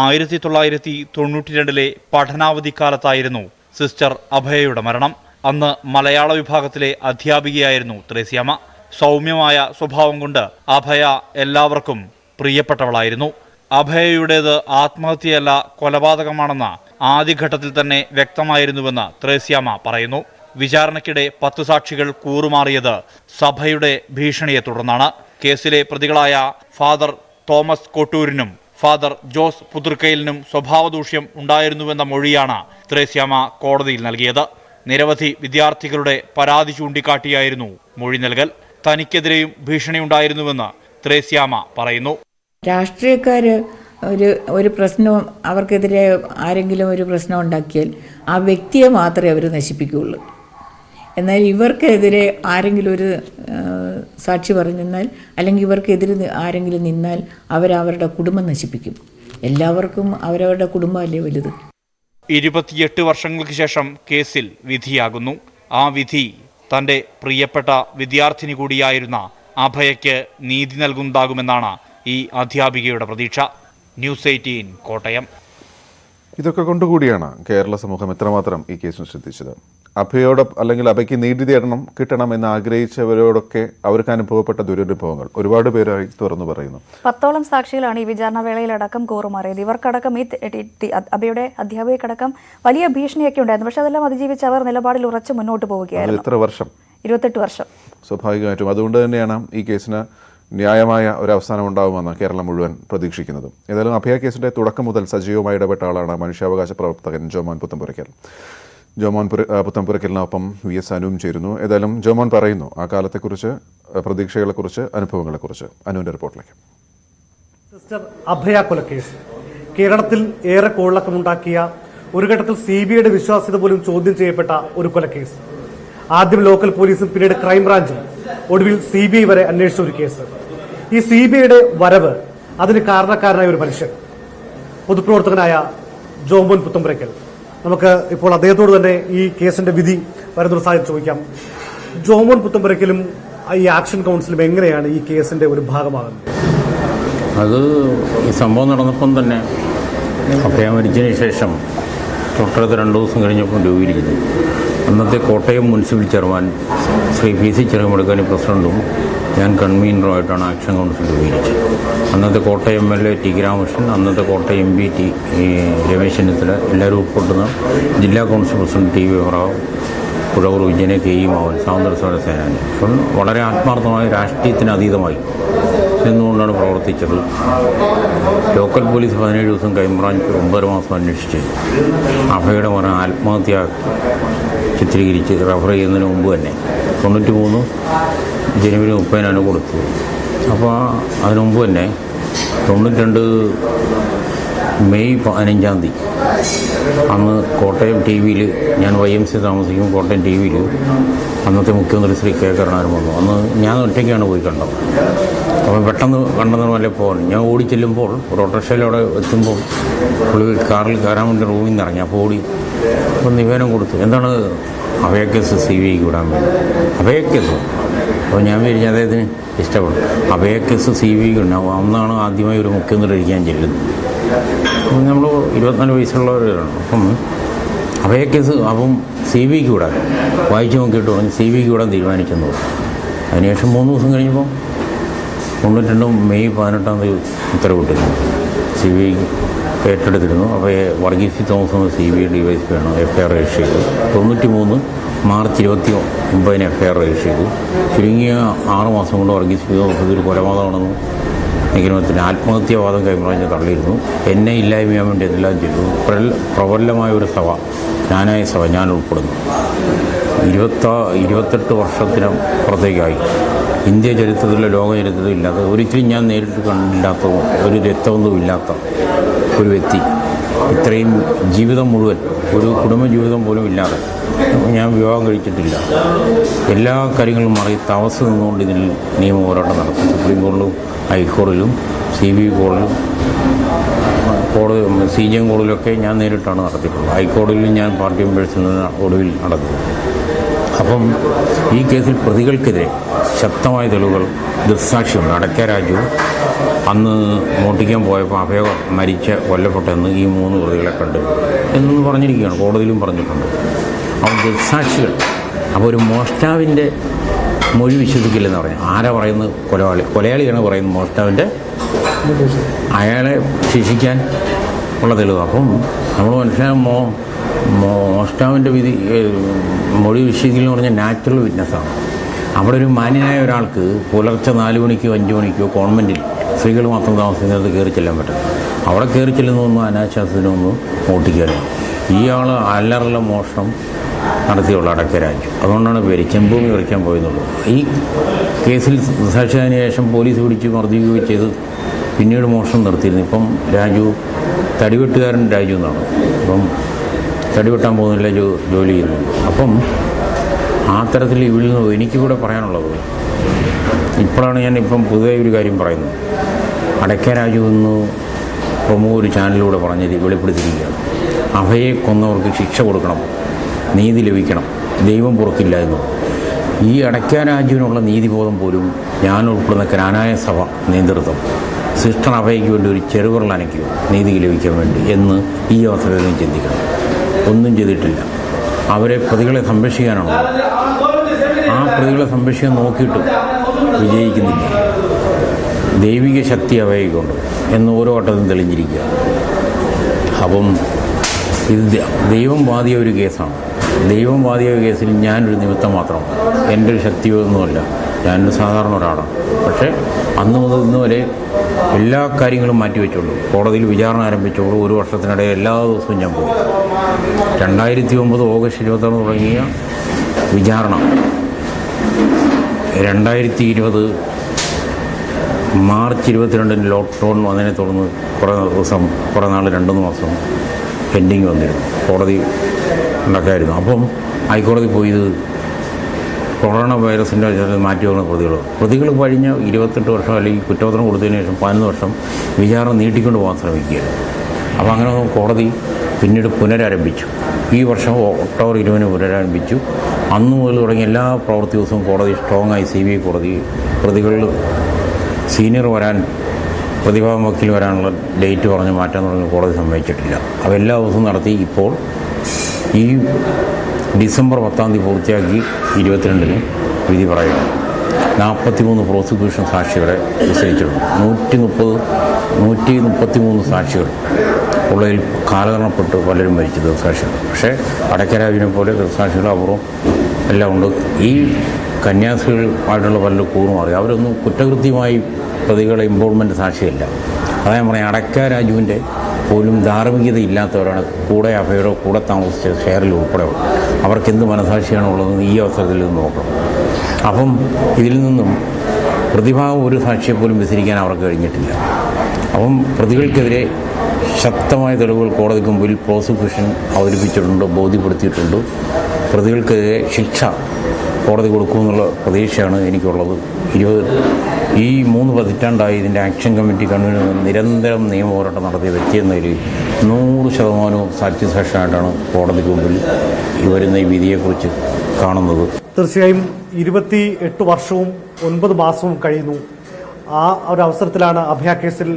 1992 പഠനാവധി കാലത്തായിരുന്നു സിസ്റ്റർ അഭയയുടെ മരണം. അന്ന് മലയാള വിഭാഗത്തിലെ അധ്യാപികയായിരുന്നു ത്രേസ്യാമ്മ. സൗമ്യമായ സ്വഭാവം കൊണ്ട് അഭയ എല്ലാവർക്കും പ്രിയപ്പെട്ടവളായിരുന്നു. അഭയയുടേത് ആത്മഹത്യയല്ല കൊലപാതകമാണെന്ന് ആദ്യഘട്ടത്തിൽ തന്നെ വ്യക്തമായിരുന്നുവെന്ന് ത്രേസ്യാമ്മ പറയുന്നു. വിചാരണയ്ക്കിടെ 10 സാക്ഷികൾ കൂറുമാറിയത് സഭയുടെ ഭീഷണിയെ തുടർന്നാണ്. കേസിലെ പ്രതികളായ ഫാദർ തോമസ് കോട്ടൂരിനും ഫാദർ ജോസ് പുതൃക്കയിലിനും സ്വഭാവദൂഷ്യം ഉണ്ടായിരുന്നുവെന്ന മൊഴിയാണ് ത്രേസ്യാമ്മ കോടതിയിൽ നൽകിയത്. നിരവധി വിദ്യാർത്ഥികളുടെ പരാതി ചൂണ്ടിക്കാട്ടിയായിരുന്നു മൊഴി നൽകൽ. തനിക്കെതിരെയും ഭീഷണിയുണ്ടായിരുന്നുവെന്ന് ത്രേസ്യാമ്മ പറയുന്നു. രാഷ്ട്രീയക്കാര് ഒരു പ്രശ്നവും അവർക്കെതിരെ ആരെങ്കിലും ഒരു പ്രശ്നം ഉണ്ടാക്കിയാൽ ആ വ്യക്തിയെ മാത്രമേ അവർ നശിപ്പിക്കുകയുള്ളൂ. എന്നാൽ ഇവർക്കെതിരെ ആരെങ്കിലും ഒരു സാക്ഷി പറഞ്ഞു നിന്നാൽ അല്ലെങ്കിൽ ഇവർക്കെതിരെ ആരെങ്കിലും നിന്നാൽ അവരവരുടെ കുടുംബം നശിപ്പിക്കും. എല്ലാവർക്കും അവരവരുടെ കുടുംബമല്ലേ വലുത്. 28 വർഷങ്ങൾക്ക് ശേഷം കേസിൽ വിധിയാകുന്നു. ആ വിധി തൻ്റെ പ്രിയപ്പെട്ട വിദ്യാർത്ഥിനി കൂടിയായിരുന്ന അഭയയ്ക്ക് നീതി നൽകുന്നതാകുമെന്നാണ് ഈ അധ്യാപികയുടെ പ്രതീക്ഷ. ന്യൂസ് 18 കോട്ടയം. ഇതൊക്കെ കൊണ്ടുകൂടിയാണ് കേരള സമൂഹം എത്രമാത്രം ഈ കേസിന് ശ്രദ്ധിച്ചത്. അഭയോട് അല്ലെങ്കിൽ അഭയ്ക്ക് നീതി കിട്ടണമെന്ന് ആഗ്രഹിച്ചവരോടൊക്കെ അവർക്ക് അനുഭവപ്പെട്ട ദുരനുഭവങ്ങൾ ഒരുപാട് പേരായി തുറന്നു പറയുന്നു. 10ഓളം സാക്ഷികളാണ് ഈ വിചാരണ വേളയിലടക്കം കൂറുമാറിയത്. ഇവർക്കടക്കം ഈ അഭയുടെ അധ്യാപികക്കടക്കം വലിയ ഭീഷണിയൊക്കെ ഉണ്ടായിരുന്നു. പക്ഷെ അതെല്ലാം അതിജീവിച്ച് അവർ നിലപാടിൽ ഉറച്ചു മുന്നോട്ട് പോവുകയായിരുന്നു. എത്ര വർഷം? 28 വർഷം. സ്വാഭാവികമായിട്ടും അതുകൊണ്ട് തന്നെയാണ് ഈ കേസിന് ന്യായമായ ഒരു അവസാനം ഉണ്ടാകുമെന്ന് കേരളം മുഴുവൻ പ്രതീക്ഷിക്കുന്നത്. ഏതായാലും അഭയ കേസിന്റെ തുടക്കം മുതൽ സജീവമായി ഇടപെട്ട ആളാണ് മനുഷ്യാവകാശ പ്രവർത്തകൻ ജോമോൻ പുത്തമ്പുരയ്ക്കൽ. ജോമോൻ പുത്തമ്പുരയ്ക്കലിനൊപ്പം VS അനുവും ചേരുന്നു. ഏതായാലും ജോമോൻ പറയുന്നു ആ കാലത്തെക്കുറിച്ച്, പ്രതീക്ഷകളെക്കുറിച്ച്, അനുഭവങ്ങളെക്കുറിച്ച്. അനുവിന്റെ റിപ്പോർട്ടിലേക്ക്. സിസ്റ്റർ അഭയ കൊലക്കേസ് കേരളത്തിൽ ഏറെ കോളിളക്കമുണ്ടാക്കിയ, ഒരു ഘട്ടത്തിൽ CBIയുടെ വിശ്വാസ്യത പോലും ചോദ്യം ചെയ്യപ്പെട്ട ഒരു കൊലക്കേസ്. ആദ്യം ലോക്കൽ പോലീസും പിന്നീട് ക്രൈംബ്രാഞ്ചും ഒടുവിൽ CBI വരെ അന്വേഷിച്ച ഒരു കേസ്. ഈ CBIയുടെ വരവ്, അതിന് കാരണക്കാരനായ ഒരു മനുഷ്യൻ, പൊതുപ്രവർത്തകനായ ജോമോൻ പുത്തമ്പുരയ്ക്കൽ. നമുക്ക് ഇപ്പോൾ അദ്ദേഹത്തോട് തന്നെ ഈ കേസിന്റെ വിധി വരുന്നൊരു സാഹചര്യം ചോദിക്കാം. ജോമോൻ പുത്തമ്പുരയ്ക്കലും ഈ ആക്ഷൻ കൗൺസിലും എങ്ങനെയാണ് ഈ കേസിന്റെ ഒരു ഭാഗമാകുന്നത്? അത് ഈ സംഭവം നടന്നപ്പം തന്നെ അഭയ മരിച്ചതിന് ശേഷം തൊട്ടടുത്ത് 2 ദിവസം കഴിഞ്ഞപ്പോൾ രൂപീകരിക്കുന്നു. അന്നത്തെ Kottayam municipal chairman Shri PC ചെറുമടുക്കാനി പ്രസിഡന്റും ഞാൻ കൺവീനറുമായിട്ടാണ് ആക്ഷൻ കൗൺസിൽ രൂപീകരിച്ചത്. അന്നത്തെ കോട്ടയം MLA T. രാമകൃഷ്ണൻ, അന്നത്തെ കോട്ടയം MP രമേശ് ചെന്നിത്തല, എല്ലാവരും ഉൾപ്പെടുന്ന ജില്ലാ കൗൺസിൽ പ്രസിഡന്റ് TV റാവു, പുഴവൂർ വിജയനെ, KE മാവൻ, സ്വാതന്ത്ര്യ സമര സേനാനി. അപ്പം വളരെ ആത്മാർത്ഥമായി രാഷ്ട്രീയത്തിന് അതീതമായി നിന്നുകൊണ്ടാണ് പ്രവർത്തിച്ചത്. ലോക്കൽ പോലീസ് 17 ദിവസം, ക്രൈംബ്രാഞ്ച് 9 മാസം അന്വേഷിച്ച് അഭയുടെ മരണം ആത്മഹത്യ ചിത്രീകരിച്ച് റഫർ ചെയ്യുന്നതിന് മുമ്പ് തന്നെ 93 ജനുവരി 30 കൊടുത്തു. അപ്പോൾ അതിനു മുമ്പ് തന്നെ 92 മെയ് 15 അന്ന് കോട്ടയം TV-യിൽ, ഞാൻ YMC താമസിക്കും, കോട്ടയം TV-യിൽ അന്നത്തെ മുഖ്യമന്ത്രി ശ്രീ K. കരുണാകരൻ വന്നു. അന്ന് ഞാൻ ഒറ്റയ്ക്കാണ് പോയി കണ്ടത്. അപ്പോൾ പെട്ടെന്ന് കണ്ടെന്ന് വല്ല പോകാൻ ഞാൻ ഓടി ചെല്ലുമ്പോൾ ഒരു ഓട്ടോറിക്ഷയിലൂടെ എത്തുമ്പോൾ പുള്ളി കാറിൽ കയറാൻ വേണ്ടി റൂമിൽ നിന്ന് ഇറങ്ങി. അപ്പോൾ ഓടി അപ്പോൾ നിവേദനം കൊടുത്തു, എന്താണ് അഭയ കേസ് CBIക്ക് വിടാൻ വേണ്ടി. അഭയ കേസ് അപ്പോൾ ഞാൻ വിചാരിച്ചു അദ്ദേഹത്തിന് ഇഷ്ടപ്പെട്ടു. അഭയ കേസ് CBIക്ക് ഉണ്ടാവും. അന്നാണ് ആദ്യമായി ഒരു മുഖ്യമന്ത്രി ഇരിക്കാൻ ചെല്ലുന്നത്. നമ്മൾ 24 വയസ്സുള്ളവരാണ്. അപ്പം അഭയ കേസ് അപ്പം CBIക്ക് വിടാൻ വായിച്ചു നോക്കിയിട്ട് പറഞ്ഞു CBIക്ക് വിടാൻ തീരുമാനിച്ചെന്ന് പറഞ്ഞു. അതിനുശേഷം 3 ദിവസം കഴിഞ്ഞപ്പോൾ 92 മെയ് 18 ഉത്തരവിട്ടിരുന്നു. CBI ഏറ്റെടുത്തിരുന്നു. അപ്പോൾ വർഗീസ് പി. തോമസ് എന്ന CBI DYSP ആണ് FIR രജിസ്റ്റർ ചെയ്തു. 93 മാർച്ച് 29 FIR രജിസ്റ്റർ ചെയ്തു. ചുരുങ്ങിയ 6 മാസം കൊണ്ട് വർഗീസ് പി. തോമസ് ഇതൊരു കൊലപാതകമാണെന്ന് നിഗമനത്തിന് ആത്മഹത്യാവാദം ക്രൈംബ്രാഞ്ച് തള്ളിയിരുന്നു. എന്നെ ഇല്ലായ്മയാൻ വേണ്ടി എല്ലാം ചെയ്തു. പ്രബലമായ ഒരു സഭ, ജ്ഞാനായ സഭ, ഞാൻ ഉൾപ്പെടുന്നു. 28 വർഷത്തിനപ്പുറത്തേക്കായി ഇന്ത്യ ചരിത്രത്തിലോ ലോക ചരിത്രത്തിലോ ഇല്ലാത്ത, ഒരിക്കലും ഞാൻ നേരിട്ട് കണ്ടില്ലാത്ത, ഒരു രക്തബന്ധവും ഇല്ലാത്ത ഒരു വ്യക്തി ഇത്രയും ജീവിതം മുഴുവൻ, ഒരു കുടുംബജീവിതം പോലും ഇല്ലാതെ, ഞാൻ വിവാഹം കഴിച്ചിട്ടില്ല, എല്ലാ കാര്യങ്ങളും മറി തപസ് നിന്നുകൊണ്ട് ഇതിൽ നിയമ പോരാട്ടം നടത്തും. സുപ്രീം കോടതിയിലും ഹൈക്കോടതിയിലും CBI കോടതിയിലും CJM കോടതിയിലൊക്കെ ഞാൻ നേരിട്ടാണ് നടത്തിയിട്ടുള്ളത്. ഹൈക്കോടതിയിലും ഞാൻ പാർട്ടി മെമ്പേഴ്സിൽ നിന്ന് ഒടുവിൽ നടത്തി. അപ്പം ഈ കേസിൽ പ്രതികൾക്കെതിരെ ശക്തമായ തെളിവുകൾ, ദൃക്സാക്ഷിയുണ്ട്. അടക്ക രാജു അന്ന് മോട്ടിക്കാൻ പോയപ്പോൾ അഭയ കൊല്ലപ്പെട്ടെന്ന് ഈ 3 പ്രതികളെ കണ്ട് എന്നൊന്ന് പറഞ്ഞിരിക്കുകയാണ്, കോടതിയിലും പറഞ്ഞിട്ടുണ്ട്. അപ്പോൾ ദൃക്സാക്ഷികൾ. അപ്പോൾ ഒരു മോഷ്ടാവിൻ്റെ മൊഴി വിശ്വസിക്കില്ലെന്ന് പറഞ്ഞു. ആരാ പറയുന്നത്? കൊലയാളിയാണ് പറയുന്നത് മോഷ്ടാവിൻ്റെ. അയാളെ ശിക്ഷിക്കാൻ ഉള്ള തെളിവ്. അപ്പം നമ്മൾ മനസ്സിലാകും മോഷ്ടാവിൻ്റെ മൊഴി വിശ്വസിക്കലെന്ന് പറഞ്ഞാൽ നാച്ചുറൽ വിറ്റ്നസ്സാണ്. അവിടെ ഒരു മാന്യനായ ഒരാൾക്ക് പുലർച്ചെ 4 മണിക്കോ 5 മണിക്കോ കോൺവെൻറ്റിൽ സ്ത്രീകൾ മാത്രം താമസിക്കുന്നത് കയറി ചെല്ലാൻ പറ്റും. അവിടെ കയറി ചെല്ലുന്നൊന്നും അനാശാസ്ത്രത്തിനൊന്നും ഓട്ടിക്കാറില്ല. ഇയാൾ അല്ലറല മോഷണം നടത്തിയുള്ള അടക്ക രാജു. അതുകൊണ്ടാണ് പേര് ചെമ്പൂമി വരയ്ക്കാൻ പോയെന്നുള്ളൂ. ഈ കേസിൽ സാക്ഷിയായതിനു ശേഷം പോലീസ് പിടിച്ച് മർദ്ദിക്കുകയും ചെയ്ത് പിന്നീട് മോഷണം നിർത്തിയിരുന്നു. ഇപ്പം രാജു തടിവെട്ടുകാരൻ രാജു എന്നാണ്. അപ്പം തടിവെട്ടാൻ പോകുന്നില്ല, ജോലി ചെയ്യുന്നു. അപ്പം ആ തരത്തിൽ ഇവിടെ നിന്ന് എനിക്കിവിടെ പറയാനുള്ളത്, ഇപ്പോഴാണ് ഞാനിപ്പം പുതിയ ഒരു കാര്യം പറയുന്നത്. അടയ്ക്ക രാജു എന്ന് പ്രമുഖ ഒരു ചാനലിലൂടെ പറഞ്ഞത് വെളിപ്പെടുത്തിയിരിക്കുകയാണ്. അഭയെ കൊന്നവർക്ക് ശിക്ഷ കൊടുക്കണം, നീതി ലഭിക്കണം, ദൈവം പുറക്കില്ല എന്നും. ഈ അടയ്ക്ക രാജുവിനുള്ള നീതിബോധം പോലും ഞാൻ ഉൾപ്പെടുന്ന ക്നാനായ സഭ നേതൃത്വം സിസ്റ്റർ അഭയ്ക്ക് വേണ്ടി ഒരു ചെറുവിരൽ അനയ്ക്കുക നീതി ലഭിക്കാൻ വേണ്ടി എന്ന് ഈ അവസരത്തിൽ ചിന്തിക്കണം. ഒന്നും ചെയ്തിട്ടില്ല. അവരെ പ്രതികളെ സംരക്ഷിക്കാനാണോ? ആ പ്രതികളെ സംരക്ഷിക്കാൻ നോക്കിയിട്ടും വിജയിക്കുന്നില്ല. ദൈവിക ശക്തി അവയ്ക്കുണ്ട് എന്ന് ഓരോ വട്ടത്തും തെളിഞ്ഞിരിക്കുക. അപ്പം ഇത് ദൈവം വാദിയ ഒരു കേസാണ്. ദൈവം വാദിയ കേസിൽ ഞാനൊരു നിമിത്തം മാത്രമാണ്. എൻ്റെ ഒരു ശക്തിയൊന്നുമല്ല, ഞാനൊരു സാധാരണ ഒരാളാണ്. പക്ഷേ അന്ന് മുതൽ ഇന്ന് വരെ എല്ലാ കാര്യങ്ങളും മാറ്റിവെച്ചുള്ളൂ. കോടതിയിൽ വിചാരണ ആരംഭിച്ചുള്ളൂ. ഒരു വർഷത്തിനിടയിൽ എല്ലാ ദിവസവും ഞാൻ പോയി. 2009 ഓഗസ്റ്റ് 26 തുടങ്ങിയ വിചാരണ 2020 മാർച്ച് 22 ലോക്ക്ഡൗൺ വന്നതിനെ തുടർന്ന് കുറേ നാൾ 2-3 മാസം പെൻഡിങ് വന്നിരുന്നു. കോടതി ഉണ്ടാക്കായിരുന്നു. അപ്പം ഹൈക്കോടതി പോയി ഇത് കൊറോണ വൈറസിൻ്റെ മാറ്റി വന്ന പ്രതികൾ കഴിഞ്ഞ 28 വർഷം അല്ലെങ്കിൽ കുറ്റപത്രം കൊടുത്തതിന് ശേഷം 11 വർഷം വിചാരണ നീട്ടിക്കൊണ്ട് പോകാൻ ശ്രമിക്കുകയാണ്. അപ്പോൾ അങ്ങനെ കോടതി പിന്നീട് പുനരാരംഭിച്ചു. ഈ വർഷം ഒക്ടോബർ 20 പുനരാരംഭിച്ചു. അന്നു മുതൽ തുടങ്ങിയ എല്ലാ പ്രവൃത്തി ദിവസവും കോടതി സ്ട്രോങ് ആയി CBI കോടതി പ്രതികളിൽ സീനിയർ വരാൻ പ്രതിഭാഗം വക്കീൽ വരാനുള്ള ഡേറ്റ് പറഞ്ഞ് മാറ്റാൻ തുടങ്ങി കോടതി സമ്മതിച്ചിട്ടില്ല. അപ്പോൾ എല്ലാ ദിവസവും നടത്തി. ഇപ്പോൾ ഈ ഡിസംബർ 10 പൂർത്തിയാക്കി 22 വിധി പറയുന്നു. 43 പ്രോസിക്യൂഷൻ സാക്ഷികളെ വിസ്തരിച്ചിട്ടുണ്ട്. 133 സാക്ഷികൾ ഉള്ളതിൽ കാലഹരണപ്പെട്ട് പലരും മരിച്ചത് സാക്ഷികൾ. പക്ഷേ അടയ്ക്കരാവിനെ പോലെ സാക്ഷികൾ അപൂർവം എല്ലാം ഉണ്ട്. ഈ കന്യാസ്ത്രീകളുമായിട്ടുള്ള പലരും കൂറുമാറി. അവരൊന്നും കുറ്റകൃത്യമായി പ്രതികളെ ഇൻവോൾവ്മെൻറ്റ് സാക്ഷിയല്ല. അതാ ഞാൻ പറയാം, അടയ്ക്ക രാജുവിൻ്റെ പോലും ധാർമ്മികത ഇല്ലാത്തവരാണ് കൂടെ അഭയുടെ കൂടെ താമസിച്ച ഷെയറിൽ ഉൾപ്പെടെ ഉള്ളത്. അവർക്ക് എന്ത് മനസാക്ഷിയാണ് ഉള്ളതെന്ന് ഈ അവസരത്തിൽ നിന്ന് നോക്കണം. അപ്പം ഇതിൽ നിന്നും പ്രതിഭാഗം ഒരു സാക്ഷിയെ പോലും വിസ്തരിക്കാൻ അവർക്ക് കഴിഞ്ഞിട്ടില്ല. അപ്പം പ്രതികൾക്കെതിരെ ശക്തമായ തെളിവുകൾ കോടതിക്ക് മുമ്പിൽ പ്രോസിക്യൂഷൻ അവതരിപ്പിച്ചിട്ടുണ്ട്, ബോധ്യപ്പെടുത്തിയിട്ടുണ്ട്. പ്രതികൾക്കെതിരെ ശിക്ഷ കോടതി കൊടുക്കുമെന്നുള്ള പ്രതീക്ഷയാണ് എനിക്കുള്ളത്. ഈ 3 പതിറ്റാണ്ടായി ഇതിൻ്റെ ആക്ഷൻ കമ്മിറ്റി കൺവീനർ നിരന്തരം നിയമപോരാട്ടം നടത്തിയ വ്യക്തിയെന്നതിൽ 100% സാറ്റിസ്ഫാക്ഷനായിട്ടാണ് കോടതിക്ക് മുമ്പിൽ വരുന്ന ഈ വിധിയെക്കുറിച്ച് കാണുന്നത്. തീർച്ചയായും 28 വർഷവും 9 മാസവും കഴിയുന്നു. ആ ഒരു അവസരത്തിലാണ് അഭയ കേസിൽ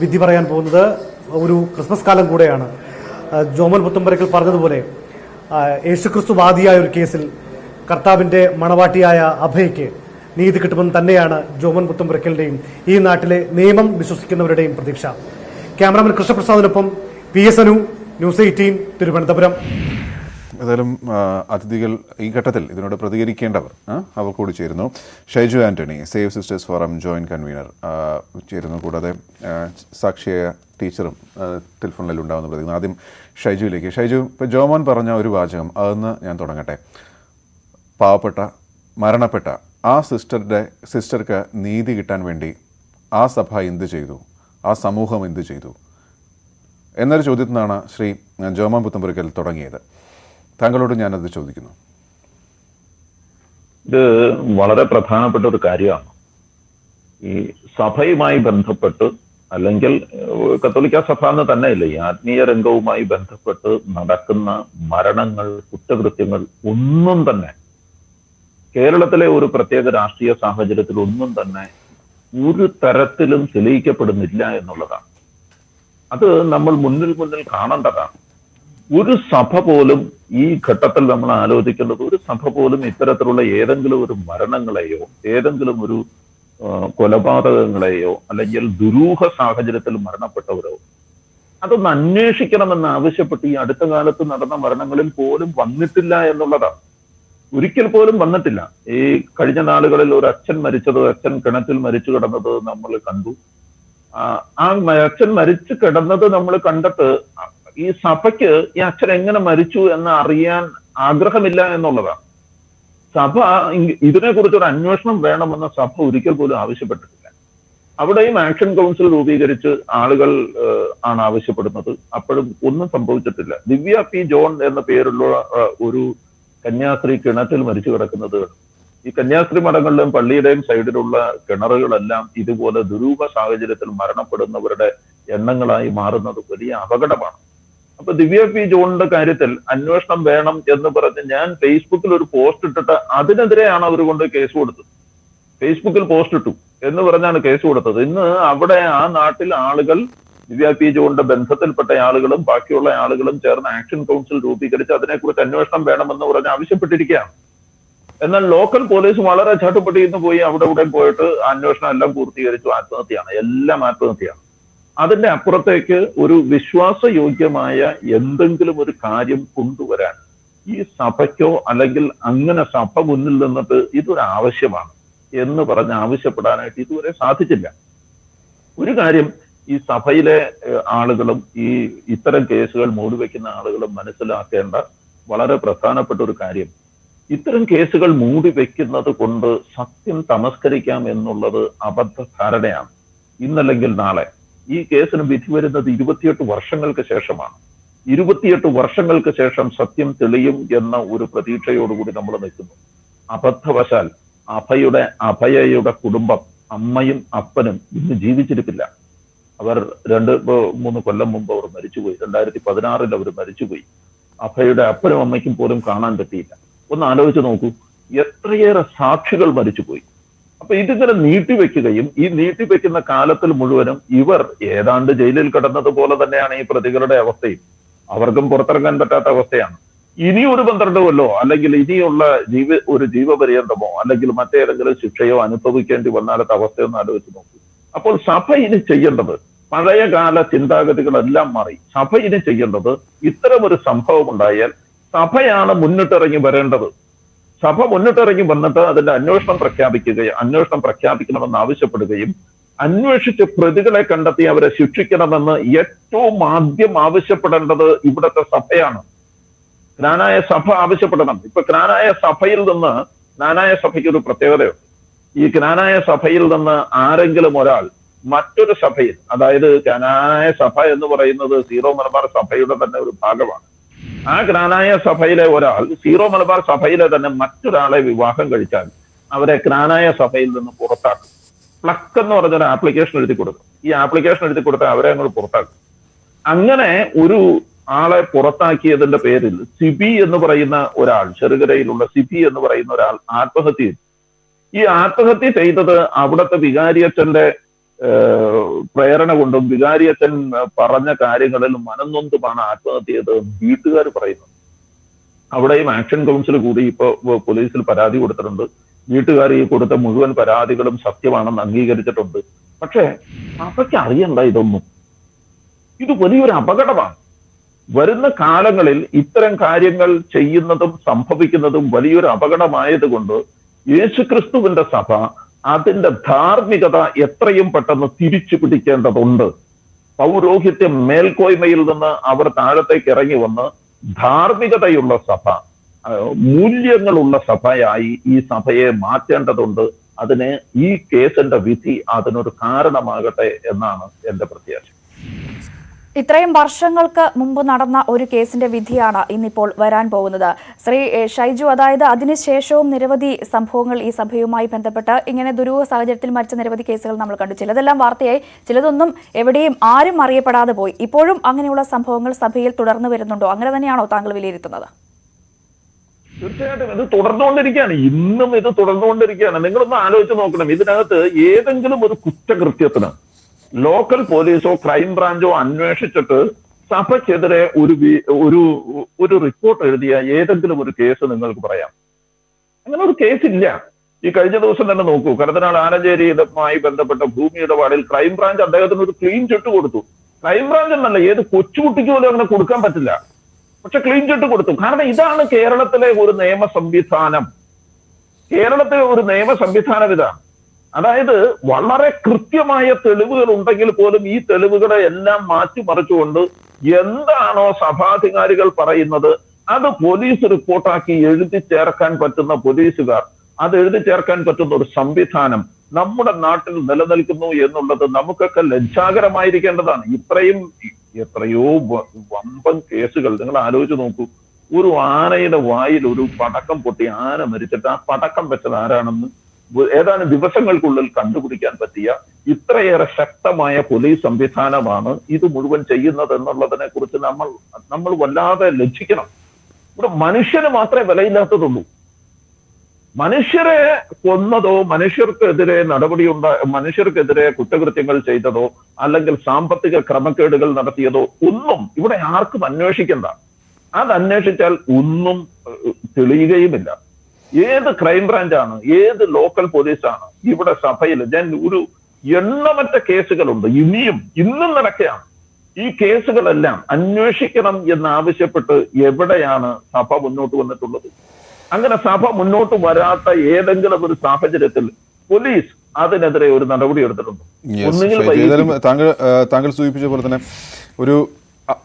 വിധി പറയാൻ പോകുന്നത്. ഒരു ക്രിസ്മസ് കാലം കൂടെയാണ്. ജോമൻ പുത്തമ്പരക്കൽ പറഞ്ഞതുപോലെ യേശുക്രിസ്തു വാദിയായ ഒരു കേസിൽ കർത്താവിൻ്റെ മണവാട്ടിയായ അഭയ്ക്ക് നീതി കിട്ടുമെന്ന് തന്നെയാണ് ജോമൻ പുത്തമ്പരക്കലിൻ്റെയും ഈ നാട്ടിലെ നിയമം വിശ്വസിക്കുന്നവരുടെയും പ്രതീക്ഷ. ക്യാമറാമാൻ കൃഷ്ണപ്രസാദിനൊപ്പം PS അനു, ന്യൂസ് 18, തിരുവനന്തപുരം. ഏതായാലും അതിഥികൾ ഈ ഘട്ടത്തിൽ ഇതിനോട് പ്രതികരിക്കേണ്ടവർ അവർ കൂടി ചേരുന്നു. Shaiju Antony, save sisters forum joint convener ചേരുന്നു. കൂടാതെ സാക്ഷിയായ ടീച്ചറും ടെലിഫോണിൽ ഉണ്ടാകുന്ന പ്രതികരണം. ആദ്യം ഷൈജുവിലേക്ക്. ഷൈജു, ഇപ്പോൾ ജോമോൻ പറഞ്ഞ ഒരു വാചകം, അതെന്ന് ഞാൻ തുടങ്ങട്ടെ. പാവപ്പെട്ട മരണപ്പെട്ട ആ സിസ്റ്റർക്ക് നീതി കിട്ടാൻ വേണ്ടി ആ സഭ എന്ത് ചെയ്തു, ആ സമൂഹം എന്ത് ചെയ്തു എന്നൊരു ചോദ്യത്തിൽ നിന്നാണ് ശ്രീ ജോമോൻ പുത്തമ്പുരക്കൽ തുടങ്ങിയത്. താങ്കളോട് ഞാനത് ചോദിക്കുന്നു. ഇത് വളരെ പ്രധാനപ്പെട്ട ഒരു കാര്യമാണ്. ഈ സഭയുമായി ബന്ധപ്പെട്ട്, അല്ലെങ്കിൽ കത്തോലിക്ക സഭ എന്ന് തന്നെയില്ല, ഈ ആത്മീയ രംഗവുമായി ബന്ധപ്പെട്ട് നടക്കുന്ന മരണങ്ങൾ, കുറ്റകൃത്യങ്ങൾ ഒന്നും തന്നെ കേരളത്തിലെ ഒരു പ്രത്യേക രാഷ്ട്രീയ സാഹചര്യത്തിൽ ഒന്നും തന്നെ ഒരു തരത്തിലും തെളിയിക്കപ്പെടുന്നില്ല എന്നുള്ളതാണ്. അത് നമ്മൾ മുന്നിൽ കാണേണ്ടതാണ്. ഒരു സഭ പോലും ഈ ഘട്ടത്തിൽ നമ്മൾ ആലോചിക്കേണ്ടത്, ഒരു സഭ പോലും ഇത്തരത്തിലുള്ള ഏതെങ്കിലും ഒരു മരണങ്ങളെയോ ഏതെങ്കിലും ഒരു കൊലപാതകങ്ങളെയോ അല്ലെങ്കിൽ ദുരൂഹ സാഹചര്യത്തിൽ മരണപ്പെട്ടവരോ അതൊന്ന് അന്വേഷിക്കണമെന്ന് ആവശ്യപ്പെട്ട് ഈ അടുത്ത കാലത്ത് നടന്ന മരണങ്ങളിൽ പോലും വന്നിട്ടില്ല എന്നുള്ളതാണ്. ഒരിക്കൽ പോലും വന്നിട്ടില്ല. ഈ കഴിഞ്ഞ നാളുകളിൽ ഒരു അച്ഛൻ മരിച്ചത്, അച്ഛൻ കിണറ്റിൽ മരിച്ചു കിടന്നത് നമ്മൾ കണ്ടു. ആ അച്ഛൻ മരിച്ചു കിടന്നത് നമ്മൾ കണ്ടിട്ട് ഈ സഭയ്ക്ക് ഈ അച്ഛൻ എങ്ങനെ മരിച്ചു എന്ന് അറിയാൻ ആഗ്രഹമില്ല എന്നുള്ളതാണ്. സഭ ഇതിനെക്കുറിച്ചൊരു അന്വേഷണം വേണമെന്ന് സഭ ഒരിക്കൽ പോലും ആവശ്യപ്പെട്ടിട്ടില്ല. അവിടെയും ആക്ഷൻ കൗൺസിൽ രൂപീകരിച്ച് ആളുകൾ ആണ് ആവശ്യപ്പെടുന്നത്. അപ്പോഴും ഒന്നും സംഭവിച്ചിട്ടില്ല. ദിവ്യ പി ജോൺ എന്ന പേരുള്ള ഒരു കന്യാസ്ത്രീ കിണറ്റിൽ മരിച്ചു കിടക്കുന്നത്. ഈ കന്യാസ്ത്രീ മഠങ്ങളിലും പള്ളിയുടെയും സൈഡിലുള്ള കിണറുകളെല്ലാം ഇതുപോലെ ദുരൂഹ സാഹചര്യത്തിൽ മരണപ്പെടുന്നവരുടെ എണ്ണങ്ങളായി മാറുന്നത് വലിയ അപകടമാണ്. അപ്പൊ ദിവ്യ പി ജോണിന്റെ കാര്യത്തിൽ അന്വേഷണം വേണം എന്ന് പറഞ്ഞ് ഞാൻ ഫേസ്ബുക്കിൽ ഒരു പോസ്റ്റ് ഇട്ടിട്ട് അതിനെതിരെയാണ് അവർ കൊണ്ട് കേസ് കൊടുത്തത്. ഫേസ്ബുക്കിൽ പോസ്റ്റ് ഇട്ടു എന്ന് പറഞ്ഞാണ് കേസ് കൊടുത്തത്. ഇന്ന് അവിടെ ആ നാട്ടിൽ ആളുകൾ ദിവ്യ പി ജോണിന്റെ ബന്ധത്തിൽപ്പെട്ട ആളുകളും ബാക്കിയുള്ള ആളുകളും ചേർന്ന് ആക്ഷൻ കൗൺസിൽ രൂപീകരിച്ച് അതിനെക്കുറിച്ച് അന്വേഷണം വേണമെന്ന് പറഞ്ഞ് ആവശ്യപ്പെട്ടിരിക്കുകയാണ്. എന്നാൽ ലോക്കൽ പോലീസ് വളരെ ചാട്ടുപട്ടി ഇന്ന് പോയി അവിടെ പോയിട്ട് അന്വേഷണം എല്ലാം പൂർത്തീകരിച്ചു. ആത്മഹത്യയാണ്, എല്ലാം ആത്മഹത്യയാണ്. അതിന്റെ അപ്പുറത്തേക്ക് ഒരു വിശ്വാസയോഗ്യമായ എന്തെങ്കിലും ഒരു കാര്യം കൊണ്ടുവരാൻ ഈ സഭയ്ക്കോ അല്ലെങ്കിൽ അങ്ങനെ സഭ മുന്നിൽ നിന്നിട്ട് ഇതൊരു ആവശ്യമാണ് എന്ന് പറഞ്ഞ് ആവശ്യപ്പെടാനായിട്ട് ഇതുവരെ സാധിച്ചില്ല. ഒരു കാര്യം ഈ സഭയിലെ ആളുകളും ഈ ഇത്തരം കേസുകൾ മൂടിവെക്കുന്ന ആളുകളും മനസ്സിലാക്കേണ്ട വളരെ പ്രധാനപ്പെട്ട ഒരു കാര്യം, ഇത്തരം കേസുകൾ മൂടിവെക്കുന്നത് കൊണ്ട് സത്യം തമസ്കരിക്കാം എന്നുള്ളത് അബദ്ധധാരണയാണ്. ഇന്നല്ലെങ്കിൽ നാളെ ഈ കേസിന് വിധി വരുന്നത് 28 വർഷങ്ങൾക്ക് ശേഷമാണ്. 28 വർഷങ്ങൾക്ക് ശേഷം സത്യം തെളിയും എന്ന ഒരു പ്രതീക്ഷയോടുകൂടി നമ്മൾ നിൽക്കുന്നു. അബദ്ധവശാൽ അഭയയുടെ കുടുംബം, അമ്മയും അപ്പനും ഇന്ന് ജീവിച്ചിരിപ്പില്ല. അവർ 2-3 കൊല്ലം മുമ്പ് അവർ മരിച്ചുപോയി. 2016 അവർ മരിച്ചുപോയി. അഭയയുടെ അപ്പനും അമ്മയ്ക്കും പോലും കാണാൻ പറ്റിയില്ല. ഒന്ന് ആലോചിച്ച് നോക്കൂ, എത്രയേറെ സാക്ഷികൾ മരിച്ചുപോയി. അപ്പൊ ഇതിങ്ങനെ നീട്ടിവെക്കുകയും ഈ നീട്ടിവെക്കുന്ന കാലത്തിൽ മുഴുവനും ഇവർ ഏതാണ്ട് ജയിലിൽ കിടന്നതുപോലെ തന്നെയാണ് ഈ പ്രതികളുടെ അവസ്ഥയും. അവർക്കും പുറത്തിറങ്ങാൻ പറ്റാത്ത അവസ്ഥയാണ്. ഇനി ഒരു 12 കൊല്ലോ അല്ലെങ്കിൽ ഇനിയുള്ള ഒരു ജീവപര്യന്തമോ അല്ലെങ്കിൽ മറ്റേതെങ്കിലും ശിക്ഷയോ അനുഭവിക്കേണ്ടി വന്നാലത്തെ അവസ്ഥയൊന്നും ആലോചിച്ച് നോക്കൂ. അപ്പോൾ സഭ ഇനി ചെയ്യേണ്ടത്, പഴയകാല ചിന്താഗതികളെല്ലാം മാറി സഭ ഇനി ചെയ്യേണ്ടത്, ഇത്തരം ഒരു സംഭവം ഉണ്ടായാൽ സഭയാണ് മുന്നിട്ടിറങ്ങി വരേണ്ടത്. സഭ മുന്നിട്ടിറങ്ങി വന്നിട്ട് അതിന്റെ അന്വേഷണം പ്രഖ്യാപിക്കണമെന്ന് ആവശ്യപ്പെടുകയും അന്വേഷിച്ച് പ്രതികളെ കണ്ടെത്തി അവരെ ശിക്ഷിക്കണമെന്ന് ഏറ്റവും ആദ്യം ആവശ്യപ്പെടേണ്ടത് ഇവിടുത്തെ സഭയാണ്. ജ്ഞാനായ സഭ ആവശ്യപ്പെടണം. ഇപ്പൊ ജ്ഞാനായ സഭയിൽ നിന്ന്, ജ്ഞാനായ സഭയ്ക്ക് ഒരു പ്രത്യേകതയുണ്ട്. ഈ ജ്ഞാനായ സഭയിൽ നിന്ന് ആരെങ്കിലും ഒരാൾ മറ്റൊരു സഭയിൽ, അതായത് ജ്ഞാനായ സഭ എന്ന് പറയുന്നത് സീറോ മലബാർ സഭയുടെ തന്നെ ഒരു ഭാഗമാണ്. ആ ജ്ഞാനായ സഭയിലെ ഒരാൾ സീറോ മലബാർ സഭയിലെ തന്നെ മറ്റൊരാളെ വിവാഹം കഴിച്ചാൽ അവരെ ജ്ഞാനായ സഭയിൽ നിന്ന് പുറത്താക്കും. പ്ലക്ക് എന്ന് പറഞ്ഞൊരു ആപ്ലിക്കേഷൻ എഴുതി കൊടുക്കും. ഈ ആപ്ലിക്കേഷൻ എഴുതി കൊടുത്താൽ അവരെ അങ്ങോട്ട് പുറത്താക്കും. അങ്ങനെ ഒരു ആളെ പുറത്താക്കിയതിന്റെ പേരിൽ സിബി എന്ന് പറയുന്ന ഒരാൾ, ചെറുകരയിലുള്ള സിബി എന്ന് പറയുന്ന ഒരാൾ ആത്മഹത്യ ചെയ്തു. ഈ ആത്മഹത്യ ചെയ്തത് അവിടുത്തെ വികാരിയച്ഛന്റെ പ്രേരണ കൊണ്ടും വികാരിയച്ഛൻ പറഞ്ഞ കാര്യങ്ങളിൽ മനംനൊന്തുമാണ് ആത്മഹത്യ ചെയ്തതെന്ന് വീട്ടുകാർ പറയുന്നു. അവിടെയും ആക്ഷൻ കൗൺസിൽ കൂടി ഇപ്പൊ പോലീസിൽ പരാതി കൊടുത്തിട്ടുണ്ട്. വീട്ടുകാർ ഈ കൊടുത്ത മുഴുവൻ പരാതികളും സത്യമാണെന്ന് അംഗീകരിച്ചിട്ടുണ്ട്. പക്ഷെ അവയ്ക്ക് അറിയണ്ട ഇതൊന്നും. ഇത് വലിയൊരു അപകടമാണ്. വരുന്ന കാലങ്ങളിൽ ഇത്തരം കാര്യങ്ങൾ ചെയ്യുന്നതും സംഭവിക്കുന്നതും വലിയൊരു അപകടമായതുകൊണ്ട് യേശുക്രിസ്തുവിന്റെ സഭ അതിന്റെ ധാർമ്മികത എത്രയും പെട്ടെന്ന് തിരിച്ചു പിടിക്കേണ്ടതുണ്ട്. പൗരോഹിത്യ മേൽക്കോയ്മയിൽ നിന്ന് അവർ താഴത്തേക്ക് ഇറങ്ങി വന്ന് ധാർമ്മികതയുള്ള സഭ, മൂല്യങ്ങളുള്ള സഭയായി ഈ സഭയെ മാറ്റേണ്ടതുണ്ട്. അതിന് ഈ കേസിന്റെ വിധി അതിനൊരു കാരണമാകട്ടെ എന്നാണ് എന്റെ പ്രത്യാശ. ഇത്രയും വർഷങ്ങൾക്ക് മുമ്പ് നടന്ന ഒരു കേസിന്റെ വിധിയാണ് ഇന്നിപ്പോൾ വരാൻ പോകുന്നത്. ശ്രീ ഷൈജു, അതായത് അതിനുശേഷവും നിരവധി സംഭവങ്ങൾ ഈ സഭയുമായി ബന്ധപ്പെട്ട് ഇങ്ങനെ ദുരൂഹ സാഹചര്യത്തിൽ മരിച്ച നിരവധി കേസുകൾ നമ്മൾ കണ്ടു. ചിലതെല്ലാം വാർത്തയായി, ചിലതൊന്നും എവിടെയും ആരും അറിയപ്പെടാതെ പോയി. ഇപ്പോഴും അങ്ങനെയുള്ള സംഭവങ്ങൾ സഭയിൽ തുടർന്നു വരുന്നുണ്ടോ? അങ്ങനെ തന്നെയാണോ താങ്കൾ വിലയിരുത്തുന്നത്? തീർച്ചയായിട്ടും ഇത് തുടർന്നുകൊണ്ടിരിക്കുകയാണ്. ഇന്നും ഇത് തുടർന്നുകൊണ്ടിരിക്കുകയാണ്. നിങ്ങളൊന്ന് ആലോചിച്ച് നോക്കണം. ഇതിനകത്ത് ഏതെങ്കിലും ഒരു കുറ്റകൃത്യത്തിന് ലോക്കൽ പോലീസോ ക്രൈംബ്രാഞ്ചോ അന്വേഷിച്ചിട്ട് സഭയ്ക്കെതിരെ ഒരു റിപ്പോർട്ട് എഴുതിയ ഏതെങ്കിലും ഒരു കേസ് നിങ്ങൾക്ക് പറയാം? അങ്ങനെ ഒരു കേസില്ല. ഈ കഴിഞ്ഞ ദിവസം തന്നെ നോക്കൂ, കടത്തനാട് ആലഞ്ചേരിയുമായി ബന്ധപ്പെട്ട ഭൂമി ഇടപാടിൽ ക്രൈംബ്രാഞ്ച് അദ്ദേഹത്തിന് ഒരു ക്ലീൻ ചിട്ട് കൊടുത്തു. ക്രൈംബ്രാഞ്ച് എന്നല്ല, ഏത് കൊച്ചുകുട്ടിക്ക് പോലും അങ്ങനെ കൊടുക്കാൻ പറ്റില്ല. പക്ഷെ ക്ലീൻ ചിട്ട് കൊടുത്തു. കാരണം ഇതാണ് കേരളത്തിലെ ഒരു നിയമ സംവിധാനം. കേരളത്തിലെ ഒരു നിയമ സംവിധാനം ഇതാണ്. അതായത് വളരെ കൃത്യമായ തെളിവുകൾ ഉണ്ടെങ്കിൽ പോലും ഈ തെളിവുകളെ എല്ലാം മാറ്റിമറിച്ചുകൊണ്ട് എന്താണോ സഭാധികാരികൾ പറയുന്നത് അത് പോലീസ് റിപ്പോർട്ടാക്കി എഴുതി ചേർക്കാൻ പറ്റുന്ന പോലീസുകാർ, അത് എഴുതി ചേർക്കാൻ പറ്റുന്ന ഒരു സംവിധാനം നമ്മുടെ നാട്ടിൽ നിലനിൽക്കുന്നു എന്നുള്ളത് നമുക്കൊക്കെ ലജ്ജാകരമായിരിക്കേണ്ടതാണ്. എത്രയോ വമ്പൻ കേസുകൾ നിങ്ങൾ ആലോചിച്ച് നോക്കൂ. ഒരു ആനയുടെ വായിൽ ഒരു പടക്കം പൊട്ടി ആന മരിച്ചിട്ട് ആ പടക്കം വെച്ചത് ആരാണെന്ന് ഏതാനും ദിവസങ്ങൾക്കുള്ളിൽ കണ്ടുപിടിക്കാൻ പറ്റിയ ഇത്രയേറെ ശക്തമായ പോലീസ് സംവിധാനമാണ് ഇത് മുഴുവൻ ചെയ്യുന്നത് എന്നുള്ളതിനെ കുറിച്ച് നമ്മൾ വല്ലാതെ ലജ്ജിക്കണം. ഇവിടെ മനുഷ്യന് മാത്രമേ വിലയില്ലാത്തതുള്ളൂ. മനുഷ്യരെ കൊന്നതോ മനുഷ്യർക്കെതിരെ മനുഷ്യർക്കെതിരെ കുറ്റകൃത്യങ്ങൾ ചെയ്തതോ അല്ലെങ്കിൽ സാമ്പത്തിക ക്രമക്കേടുകൾ നടത്തിയതോ ഒന്നും ഇവിടെ ആർക്കും അന്വേഷിക്കണ്ട. അത് അന്വേഷിച്ചാൽ ഒന്നും തെളിയുകയുമില്ല. ഏത് ക്രൈംബ്രാഞ്ചാണ്, ഏത് ലോക്കൽ പോലീസാണ് ഇവിടെ സഭയിൽ ഒരു എണ്ണമറ്റ കേസുകളുണ്ട്, ഇന്നും നടക്കുകയാണ്. ഈ കേസുകളെല്ലാം അന്വേഷിക്കണം എന്നാവശ്യപ്പെട്ട് എവിടെയാണ് സഭ മുന്നോട്ട് വന്നിട്ടുള്ളത്? അങ്ങനെ സഭ മുന്നോട്ട് വരാത്ത ഏതെങ്കിലും ഒരു സാഹചര്യത്തിൽ പോലീസ് അതിനെതിരെ ഒരു നടപടി എടുത്തിട്ടുണ്ടോ? താങ്കൾ സൂചിപ്പിച്ച പോലെ തന്നെ ഒരു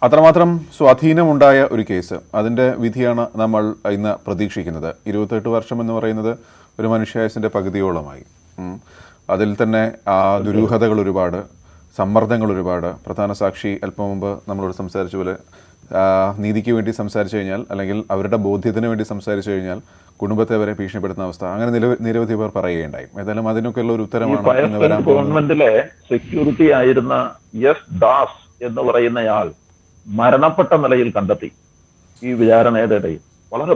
അത്രമാത്രം സ്വാധീനമുണ്ടായ ഒരു കേസ്, അതിൻ്റെ വിധിയാണ് നമ്മൾ ഇന്ന് പ്രതീക്ഷിക്കുന്നത്. 28 വർഷം എന്ന് പറയുന്നത് ഒരു മനുഷ്യായുസിൻ്റെ പകുതിയോളമായി. അതിൽ തന്നെ ദുരൂഹതകൾ ഒരുപാട്, സമ്മർദ്ദങ്ങൾ ഒരുപാട്. പ്രധാന സാക്ഷി അല്പം മുമ്പ് നമ്മളോട് സംസാരിച്ച പോലെ നീതിക്ക് വേണ്ടി സംസാരിച്ചു കഴിഞ്ഞാൽ അല്ലെങ്കിൽ അവരുടെ ബോധ്യത്തിന് വേണ്ടി സംസാരിച്ചു കഴിഞ്ഞാൽ കുടുംബത്തെ വരെ ഭീഷണിപ്പെടുത്തുന്ന അവസ്ഥ, അങ്ങനെ നിരവധി പേർ പറയുകയുണ്ടായി. ഏതായാലും അതിനൊക്കെയുള്ള ഒരു ഉത്തരമാണ് ഗവൺമെന്റിലെ സെക്യൂരിറ്റി ആയിരുന്ന എസ് ദാസ് എന്ന് പറയുന്നയാൾ മരണപ്പെട്ട നിലയിൽ കണ്ടെത്തി. ഈ വിചാരണയുടെ ഇടയിൽ വളരെ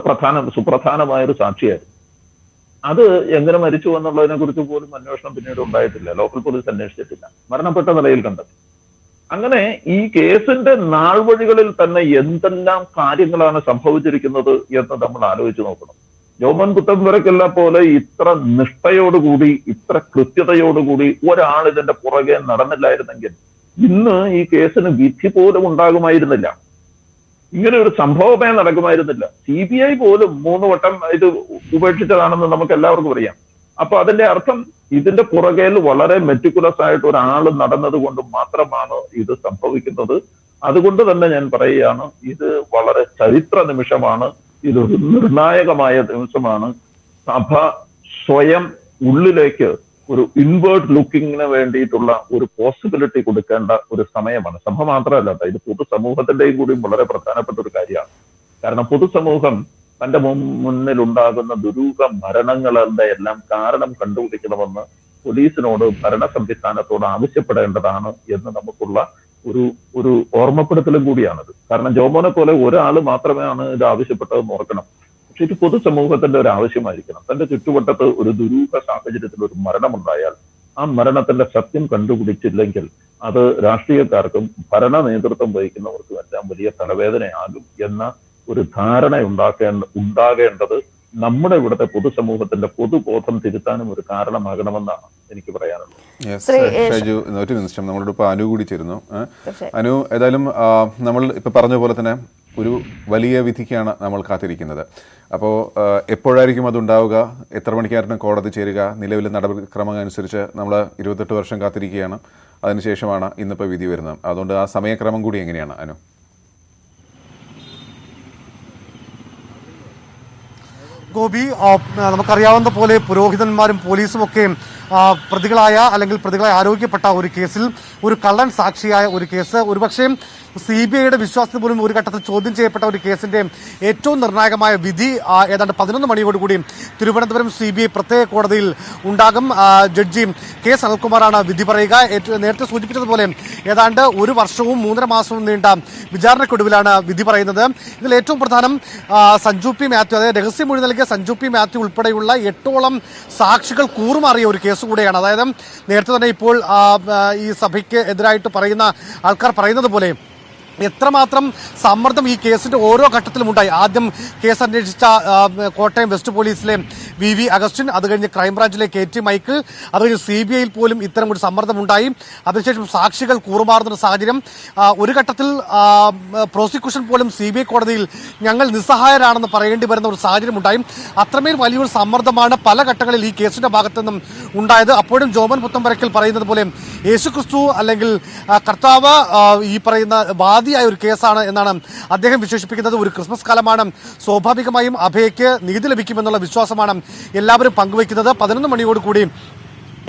സുപ്രധാനമായ ഒരു സാക്ഷിയായിരുന്നു. അത് എങ്ങനെ മരിച്ചു എന്നുള്ളതിനെ കുറിച്ച് പോലും അന്വേഷണം പിന്നീട് ഉണ്ടായിട്ടില്ല. ലോക്കൽ പോലീസ് അന്വേഷിച്ചിട്ടില്ല. മരണപ്പെട്ട നിലയിൽ കണ്ടെത്തി. അങ്ങനെ ഈ കേസിന്റെ നാൾവഴികളിൽ തന്നെ എന്തെല്ലാം കാര്യങ്ങളാണ് സംഭവിച്ചിരിക്കുന്നത് എന്ന് നമ്മൾ ആലോചിച്ച് നോക്കണം. ജോമോൻ പുത്തൻപുരയ്ക്കല്ല പോലെ ഇത്ര നിഷ്ഠയോടുകൂടി, ഇത്ര കൃത്യതയോടുകൂടി ഒരാൾ ഇതിന്റെ പുറകെ നടന്നില്ലായിരുന്നെങ്കിൽ ഇന്ന് ഈ കേസിന് വിധി പോലും ഉണ്ടാകുമായിരുന്നില്ല. ഇങ്ങനെ ഒരു സംഭവമേ നടക്കുമായിരുന്നില്ല. CBI പോലും 3 വട്ടം ഇത് ഉപേക്ഷിച്ചതാണെന്ന് നമുക്ക് എല്ലാവർക്കും അറിയാം. അപ്പൊ അതിന്റെ അർത്ഥം ഇതിന്റെ പുറകെ വളരെ മെറ്റിക്കുലസ് ആയിട്ട് ഒരാൾ നടന്നത് കൊണ്ട് മാത്രമാണ് ഇത് സംഭവിക്കുന്നത്. അതുകൊണ്ട് തന്നെ ഞാൻ പറയുകയാണ്, ഇത് വളരെ ചരിത്ര നിമിഷമാണ്. ഇതൊരു നിർണായകമായ ദിവസമാണ്. സഭ സ്വയം ഉള്ളിലേക്ക് ഒരു ഇൻവേർഡ് ലുക്കിങ്ങിന് വേണ്ടിയിട്ടുള്ള ഒരു പോസിബിലിറ്റി കൊടുക്കേണ്ട ഒരു സമയമാണ്. സഭ മാത്രമല്ല, ഇത് പൊതുസമൂഹത്തിന്റെയും കൂടി വളരെ പ്രധാനപ്പെട്ട ഒരു കാര്യമാണ്. കാരണം പൊതുസമൂഹം തന്റെ മുന്നിലുണ്ടാകുന്ന ദുരൂഹ മരണങ്ങളുടെ എല്ലാം കാരണം കണ്ടുപിടിക്കണമെന്ന് പോലീസിനോട്, ഭരണ സംവിധാനത്തോട് ആവശ്യപ്പെടേണ്ടതാണ് എന്ന് നമുക്കുള്ള ഒരു ഓർമ്മപ്പെടുത്തലും കൂടിയാണിത്. കാരണം ജോമോനെ പോലെ ഒരാൾ മാത്രമാണ് ഇത് ആവശ്യപ്പെട്ടതെന്ന് ഓർക്കണം. പക്ഷെ ഇത് പൊതുസമൂഹത്തിന്റെ ഒരു ആവശ്യമായിരിക്കണം. തന്റെ ചുറ്റുവട്ടത്ത് ഒരു ദുരൂഹ സാഹചര്യത്തിൽ ഒരു മരണമുണ്ടായാൽ ആ മരണത്തിന്റെ സത്യം കണ്ടുപിടിച്ചില്ലെങ്കിൽ അത് രാഷ്ട്രീയക്കാർക്കും ഭരണ നേതൃത്വം വഹിക്കുന്നവർക്കും എല്ലാം വലിയ തലവേദനയാകും എന്ന ഒരു ധാരണ ഉണ്ടാകേണ്ടത് നമ്മുടെ ഇവിടുത്തെ പൊതുസമൂഹത്തിന്റെ പൊതുബോധം തിരുത്താനും ഒരു കാരണമാകണമെന്നാണ് എനിക്ക് പറയാനുള്ളത്. ഒരു നിമിഷം നമ്മളോട് ഇപ്പോൾ അനു കൂടി ചേരുന്നു. അനു, ഏതായാലും നമ്മൾ ഇപ്പൊ പറഞ്ഞ പോലെ തന്നെ ഒരു വലിയ വിധിക്കാണ് നമ്മൾ കാത്തിരിക്കുന്നത്. അപ്പോൾ എപ്പോഴായിരിക്കും അതുണ്ടാവുക? എത്ര മണിക്കായിരുന്നു കോടതി ചേരുക? നിലവിലെ നടപടിക്രമം അനുസരിച്ച് നമ്മൾ 28 വർഷം കാത്തിരിക്കുകയാണ്. അതിനുശേഷമാണ് ഇന്നിപ്പോൾ വിധി വരുന്നത്. അതുകൊണ്ട് ആ സമയക്രമം കൂടി എങ്ങനെയാണ് അനു? ഗോപി, നമുക്കറിയാവുന്ന പോലെ പുരോഹിതന്മാരും പോലീസും ഒക്കെ പ്രതികളായ ആരോപിക്കപ്പെട്ട ഒരു കേസിൽ ഒരു കള്ളൻ സാക്ഷിയായ ഒരു കേസ്, ഒരുപക്ഷെ CBIയുടെ വിശ്വാസത്തിൽ പോലും ഒരു ഘട്ടത്തിൽ ചോദ്യം ചെയ്യപ്പെട്ട ഒരു കേസിന്റെ ഏറ്റവും നിർണായകമായ വിധി ഏതാണ്ട് 11 മണിയോടുകൂടി തിരുവനന്തപുരം CBI പ്രത്യേക കോടതിയിൽ ഉണ്ടാകും. Judge K. സനൽകുമാറാണ് വിധി പറയുക. നേരത്തെ സൂചിപ്പിച്ചതുപോലെ ഏതാണ്ട് 1 വർഷവും 3.5 മാസവും നീണ്ട വിചാരണയ്ക്കൊടുവിലാണ് വിധി പറയുന്നത്. ഇതിൽ ഏറ്റവും പ്രധാനം സഞ്ജു P. മാത്യു, അതായത് രഹസ്യമൊഴി നൽകിയ സഞ്ജു P. മാത്യു ഉൾപ്പെടെയുള്ള 8ഓളം സാക്ഷികൾ കൂറുമാറിയ ഒരു കേസ് കൂടെയാണ്. അതായത് നേരത്തെ തന്നെ ഇപ്പോൾ ഈ സഭയ്ക്ക് എതിരായിട്ട് പറയുന്ന ആൾക്കാർ പറയുന്നത് പോലെ എത്രമാത്രം സമ്മർദ്ദം ഈ കേസിന്റെ ഓരോ ഘട്ടത്തിലും ഉണ്ടായി. ആദ്യം കേസ് അന്വേഷിച്ച കോട്ടയം വെസ്റ്റ് പോലീസിലെ VV അഗസ്റ്റിൻ, അത് കഴിഞ്ഞ് ക്രൈംബ്രാഞ്ചിലെ KT മൈക്കിൾ, അത് കഴിഞ്ഞ് CBIയിൽ പോലും ഇത്തരം ഒരു സമ്മർദ്ദമുണ്ടായി. അതിനുശേഷം സാക്ഷികൾ കൂറുമാറുന്ന സാഹചര്യം. ഒരു ഘട്ടത്തിൽ പ്രോസിക്യൂഷൻ പോലും CBI കോടതിയിൽ ഞങ്ങൾ നിസ്സഹായരാണെന്ന് പറയേണ്ടി വരുന്ന ഒരു സാഹചര്യം ഉണ്ടായി. അത്രമേൽ വലിയൊരു സമ്മർദ്ദമാണ് പല ഘട്ടങ്ങളിൽ ഈ കേസിന്റെ ഭാഗത്തു നിന്നും ഉണ്ടായത്. അപ്പോഴും ജോമോൻ പുത്തൻപുരയ്ക്കൽ പറയുന്നത് പോലെ യേശുക്രിസ്തു അല്ലെങ്കിൽ കർത്താവ് ഈ പറയുന്ന വാദിയായ ഒരു കേസാണ് എന്നാണ് അദ്ദേഹം വിശേഷിപ്പിക്കുന്നത്. ഒരു ക്രിസ്മസ് കാലമാണ്, സ്വാഭാവികമായും അഭയയ്ക്ക് നീതി ലഭിക്കുമെന്നുള്ള വിശ്വാസമാണ് എല്ലാവരും പങ്കുവയ്ക്കുന്നത്. 11 മണിയോടുകൂടി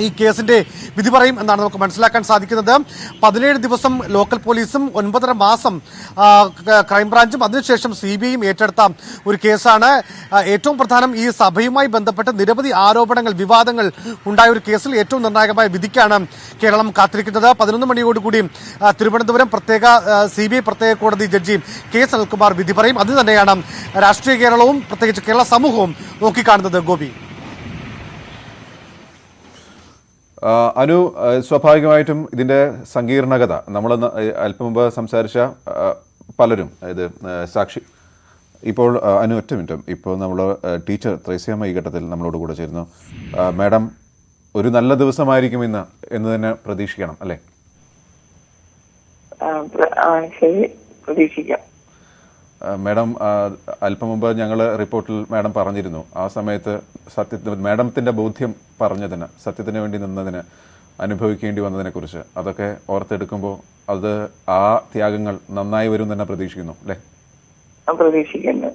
ഈ കേസിന്റെ വിധി പറയും എന്നാണ് നമുക്ക് മനസ്സിലാക്കാൻ സാധിക്കുന്നത്. 17 ദിവസം ലോക്കൽ പോലീസും 9.5 മാസം ക്രൈംബ്രാഞ്ചും അതിനുശേഷം CBIയും ഏറ്റെടുത്ത ഒരു കേസാണ്. ഏറ്റവും പ്രധാനം ഈ സഭയുമായി ബന്ധപ്പെട്ട് നിരവധി ആരോപണങ്ങൾ, വിവാദങ്ങൾ ഉണ്ടായ ഒരു കേസിൽ ഏറ്റവും നിർണായകമായ വിധിക്കാണ് കേരളം കാത്തിരിക്കുന്നത്. 11 മണിയോടുകൂടി തിരുവനന്തപുരം CBI പ്രത്യേക കോടതി ജഡ്ജി K. സനൽകുമാർ വിധി പറയും. അത് തന്നെയാണ് രാഷ്ട്രീയ കേരളവും പ്രത്യേകിച്ച് കേരള സമൂഹവും നോക്കിക്കാണുന്നത്. ഗോപി, അനു, സ്വാഭാവികമായിട്ടും ഇതിൻ്റെ സങ്കീർണകത നമ്മൾ അല്പം മുമ്പ് സംസാരിച്ച പലരും, അതായത് സാക്ഷി, ഇപ്പോൾ അനു ഒറ്റ മിനിറ്റ്, ഇപ്പോൾ നമ്മൾ ടീച്ചർ ത്രേസ്യാമ്മ ഈ ഘട്ടത്തിൽ നമ്മളോട് കൂടെ ചേരുന്നു. മാഡം, ഒരു നല്ല ദിവസമായിരിക്കും ഇന്ന് എന്ന് തന്നെ പ്രതീക്ഷിക്കണം അല്ലേ? പ്രതീക്ഷിക്കാം. മാഡം, അല്പം മുമ്പ് ഞങ്ങൾ റിപ്പോർട്ടിൽ മാഡം പറഞ്ഞിരുന്നു, ആ സമയത്ത് മാഡത്തിൻ്റെ ബോധ്യം പറഞ്ഞതിന്, സത്യത്തിന് വേണ്ടി നിന്നതിന് അനുഭവിക്കേണ്ടി വന്നതിനെക്കുറിച്ച്, അതൊക്കെ ഓർത്തെടുക്കുമ്പോൾ അത് ആ ത്യാഗങ്ങൾ നന്നായി വരും തന്നെ പ്രതീക്ഷിക്കുന്നു അല്ലേ? പ്രതീക്ഷിക്കുന്നു.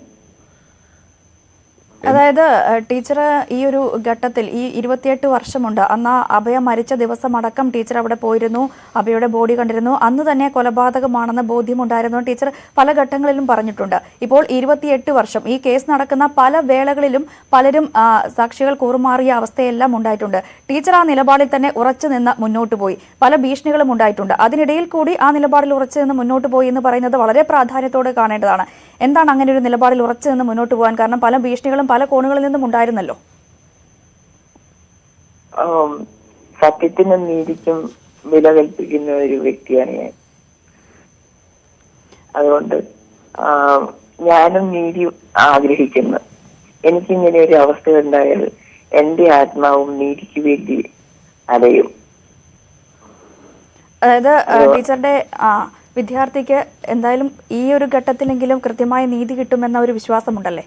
അതായത് ടീച്ചർ ഈ ഒരു ഘട്ടത്തിൽ ഈ 28 വർഷമുണ്ട്. അന്ന് അഭയ മരിച്ച ദിവസം അടക്കം ടീച്ചർ അവിടെ പോയിരുന്നു, അഭയുടെ ബോഡി കണ്ടിരുന്നു. അന്ന് തന്നെ കൊലപാതകമാണെന്ന് ബോധ്യമുണ്ടായിരുന്നു. ടീച്ചർ പല ഘട്ടങ്ങളിലും പറഞ്ഞിട്ടുണ്ട്. ഇപ്പോൾ 28 വർഷം ഈ കേസ് നടക്കുന്ന പല വേളകളിലും പലരും സാക്ഷികൾ കൂറുമാറിയ അവസ്ഥയെല്ലാം ഉണ്ടായിട്ടുണ്ട്. ടീച്ചർ ആ നിലപാടിൽ തന്നെ ഉറച്ചു നിന്ന് മുന്നോട്ട് പോയി. പല ഭീഷണികളും ഉണ്ടായിട്ടുണ്ട്. അതിനിടയിൽ കൂടി ആ നിലപാടിൽ ഉറച്ചു നിന്ന് മുന്നോട്ട് പോയി എന്ന് പറയുന്നത് വളരെ പ്രാധാന്യത്തോടെ കാണേണ്ടതാണ്. എന്താണ് അങ്ങനെ ഒരു നിലപാടിൽ ഉറച്ചു നിന്ന് മുന്നോട്ട് പോകാൻ കാരണം? പല ഭീഷണികളും പല കോണുകളിൽ നിന്നും ഉണ്ടായിരുന്നല്ലോ. സത്യത്തിനും നീതിക്കും വില കൽപ്പിക്കുന്ന ഒരു വ്യക്തിയാണ് ഞാൻ. അതുകൊണ്ട് ഞാനും നീതി ആഗ്രഹിക്കുന്നു. എനിക്കിങ്ങനെ ഒരു അവസ്ഥ ഉണ്ടായാൽ എന്റെ ആത്മാവും നീതിക്ക് വേണ്ടി അലയും. അതായത് ടീച്ചറുടെ വിദ്യാർത്ഥിക്ക് എന്തായാലും ഈ ഒരു ഘട്ടത്തിലെങ്കിലും കൃത്യമായ നീതി കിട്ടുമെന്ന ഒരു വിശ്വാസമുണ്ടല്ലേ?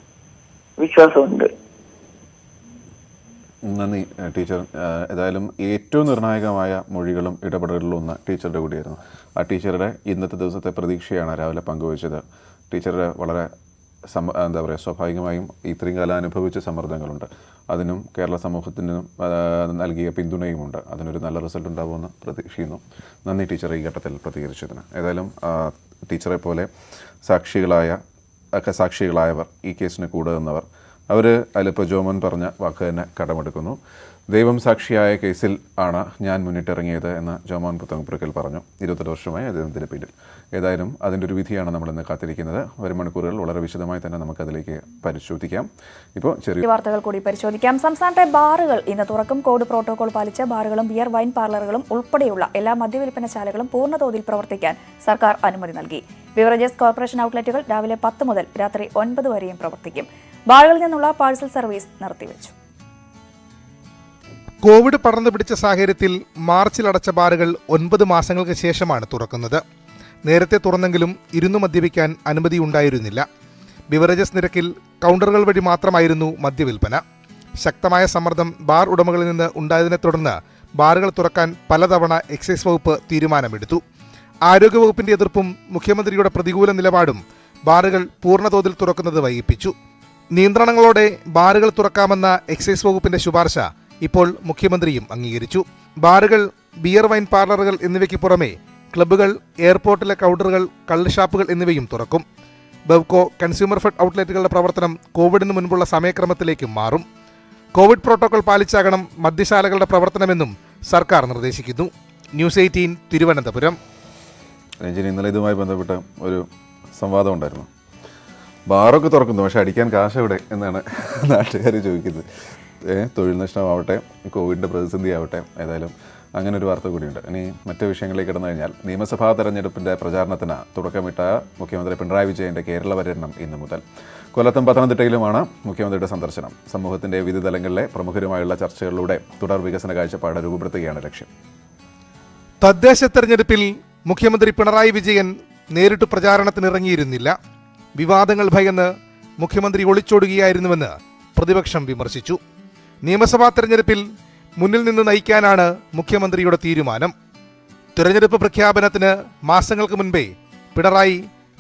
വിശ്വാസമുണ്ട്. നന്ദി ടീച്ചർ. ഏതായാലും ഏറ്റവും നിർണായകമായ മൊഴികളും ഇടപെടലുകളും ഒന്ന് ടീച്ചറുടെ കൂടിയായിരുന്നു. ആ ടീച്ചറുടെ ഇന്നത്തെ ദിവസത്തെ പ്രതീക്ഷയാണ് രാവിലെ പങ്കുവച്ചത്. ടീച്ചറുടെ വളരെ എന്താ പറയുക, സ്വാഭാവികമായും ഇത്രയും കാലം അനുഭവിച്ച സമ്മർദ്ദങ്ങളുണ്ട്. അതിനും കേരള സമൂഹത്തിനും നൽകിയ പിന്തുണയുമുണ്ട്. അതിനൊരു നല്ല റിസൾട്ട് ഉണ്ടാവുമെന്ന് പ്രതീക്ഷിക്കുന്നു. നന്ദി ടീച്ചർ ഈ ഘട്ടത്തിൽ പ്രതികരിച്ചതിന്. ഏതായാലും ടീച്ചറെ പോലെ സാക്ഷികളായവർ, ഈ കേസിന് കൂടെ നിന്നവർ, അവർ അതിലിപ്പോൾ ജോമോൻ പറഞ്ഞ വാക്ക് തന്നെ കടമെടുക്കുന്നു. ദൈവം സാക്ഷിയായ കേസിൽ ആണ് ഞാൻ മുന്നിട്ടിറങ്ങിയത് എന്ന് ജോമോൻ പുത്തൻപുരക്കൽ പറഞ്ഞു. 28 വർഷമായി അദ്ദേഹത്തിൻ്റെ പേരിൽ. ഏതായാലും അതിൻ്റെ ഒരു വിധിയാണ് നമ്മളിന്ന് കാത്തിരിക്കുന്നത്. വരും മണിക്കൂറുകൾ വളരെ വിശദമായി തന്നെ നമുക്കതിലേക്ക് പരിശോധിക്കാം. ഇപ്പോൾ ചെറിയ വാർത്തകൾ കൂടി പരിശോധിക്കാം. സംസ്ഥാനത്തെ ബാറുകൾ ഇന്ന് തുറക്കും. കോവിഡ് പ്രോട്ടോകോൾ പാലിച്ച് ബാറുകളും ബിയർ വൈൻ പാർലറുകളും ഉൾപ്പെടെയുള്ള എല്ലാ മദ്യവിൽപ്പനശാലകളും പൂർണ്ണതോതിൽ പ്രവർത്തിക്കാൻ സർക്കാർ അനുമതി നൽകി. ബിവറേജസ് കോർപ്പറേഷൻ ഔട്ട്ലെറ്റുകൾ രാവിലെ 10 മുതൽ രാത്രി 9 വരെയും പ്രവർത്തിക്കും. ബാറുകളിൽ നിന്നുള്ള പാഴ്സൽ സർവീസ് നിർത്തിവെച്ചു. കോവിഡ് പടർന്നു പിടിച്ച സാഹചര്യത്തിൽ മാർച്ചിൽ അടച്ച ബാറുകൾ 9 മാസങ്ങൾക്ക് ശേഷമാണ് തുറക്കുന്നത്. നേരത്തെ തുറന്നെങ്കിലും ഇരുന്നു മദ്യപിക്കാൻ അനുമതിയുണ്ടായിരുന്നില്ല. ബിവറേജസ് നിരക്കിൽ കൗണ്ടറുകൾ വഴി മാത്രമായിരുന്നു മദ്യവിൽപ്പന. ശക്തമായ സമ്മർദ്ദം ബാർ ഉടമകളിൽ നിന്ന് ഉണ്ടായതിനെ തുടർന്ന് ബാറുകൾ തുറക്കാൻ പലതവണ എക്സൈസ് വകുപ്പ് തീരുമാനമെടുത്തു. ആരോഗ്യവകുപ്പിന്റെ എതിർപ്പും മുഖ്യമന്ത്രിയുടെ പ്രതികൂല നിലപാടും ബാറുകൾ പൂർണ്ണതോതിൽ തുറക്കുന്നത് വൈകിപ്പിച്ചു. നിയന്ത്രണങ്ങളോടെ ബാറുകൾ തുറക്കാമെന്ന എക്സൈസ് വകുപ്പിന്റെ ശുപാർശ ഇപ്പോൾ മുഖ്യമന്ത്രിയും അംഗീകരിച്ചു. ബാറുകൾ, ബിയർ വൈൻ പാർലറുകൾ എന്നിവയ്ക്ക് പുറമെ ക്ലബ്ബുകൾ, എയർപോർട്ടിലെ കൗണ്ടറുകൾ, കള്ളുഷാപ്പുകൾ എന്നിവയും തുറക്കും. ബെവ്കോ, കൺസ്യൂമർ ഫെഡ് ഔട്ട്ലെറ്റുകളുടെ പ്രവർത്തനം കോവിഡിന് മുൻപുള്ള സമയക്രമത്തിലേക്കും മാറും. കോവിഡ് പ്രോട്ടോകോൾ പാലിച്ചാകണം മദ്യശാലകളുടെ പ്രവർത്തനമെന്നും സർക്കാർ നിർദ്ദേശിക്കുന്നു. ന്യൂസ് 18 തിരുവനന്തപുരം. ഇന്നലെ ഇതുമായി ബന്ധപ്പെട്ട് ഒരു സംവാദം ഉണ്ടായിരുന്നു. ബാറൊക്കെ തുറക്കുന്നു, പക്ഷെ അടിക്കാൻ കാശ് എവിടെ എന്നാണ് നാട്ടുകാർ ചോദിക്കുന്നത്. തൊഴിൽ നഷ്ടമാവട്ടെ, കോവിഡിൻ്റെ പ്രതിസന്ധി ആവട്ടെ, ഏതായാലും അങ്ങനെ ഒരു വാർത്ത കൂടിയുണ്ട്. ഇനി മറ്റു വിഷയങ്ങളിലേക്ക് കടന്നു കഴിഞ്ഞാൽ, നിയമസഭാ തെരഞ്ഞെടുപ്പിൻ്റെ പ്രചാരണത്തിന് തുടക്കമിട്ട മുഖ്യമന്ത്രി പിണറായി വിജയൻ്റെ കേരള പര്യടനം ഇന്ന് മുതൽ. കൊല്ലത്തും പത്തനംതിട്ടയിലുമാണ് മുഖ്യമന്ത്രിയുടെ സന്ദർശനം. സമൂഹത്തിൻ്റെ വിവിധ തലങ്ങളിലെ പ്രമുഖരുമായുള്ള ചർച്ചകളിലൂടെ തുടർ വികസന കാഴ്ചപ്പാട് രൂപപ്പെടുത്തുകയാണ് ലക്ഷ്യം. തദ്ദേശ തെരഞ്ഞെടുപ്പിൽ മുഖ്യമന്ത്രി പിണറായി വിജയൻ നേരിട്ട് പ്രചാരണത്തിനിറങ്ങിയിരുന്നില്ല. വിവാദങ്ങൾ ഭയന്ന് മുഖ്യമന്ത്രി ഒളിച്ചോടുകയായിരുന്നുവെന്ന് പ്രതിപക്ഷം വിമർശിച്ചു. നിയമസഭാ തെരഞ്ഞെടുപ്പിൽ മുന്നിൽ നിന്ന് നയിക്കാനാണ് മുഖ്യമന്ത്രിയുടെ തീരുമാനം. തെരഞ്ഞെടുപ്പ് പ്രഖ്യാപനത്തിന് മാസങ്ങൾക്ക് മുൻപേ പിണറായി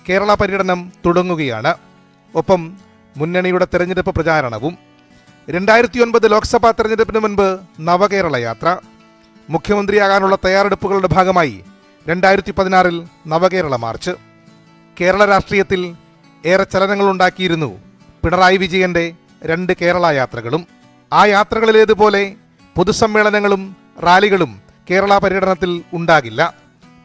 കേരള പര്യടനം തുടങ്ങുകയാണ്. ഒപ്പം മുന്നണിയുടെ തെരഞ്ഞെടുപ്പ് പ്രചാരണവും. 2009 ലോക്സഭാ തെരഞ്ഞെടുപ്പിന് മുൻപ് നവകേരള യാത്ര. മുഖ്യമന്ത്രിയാകാനുള്ള തയ്യാറെടുപ്പുകളുടെ ഭാഗമായി 2016 നവകേരള മാർച്ച്. കേരള രാഷ്ട്രീയത്തിൽ ഏറെ ചലനങ്ങളുണ്ടാക്കിയിരുന്നു പിണറായി വിജയന്റെ 2 കേരള യാത്രകളും. ആ യാത്രകളിലേതുപോലെ പൊതുസമ്മേളനങ്ങളും റാലികളും കേരള പര്യടനത്തിൽ ഉണ്ടാകില്ല.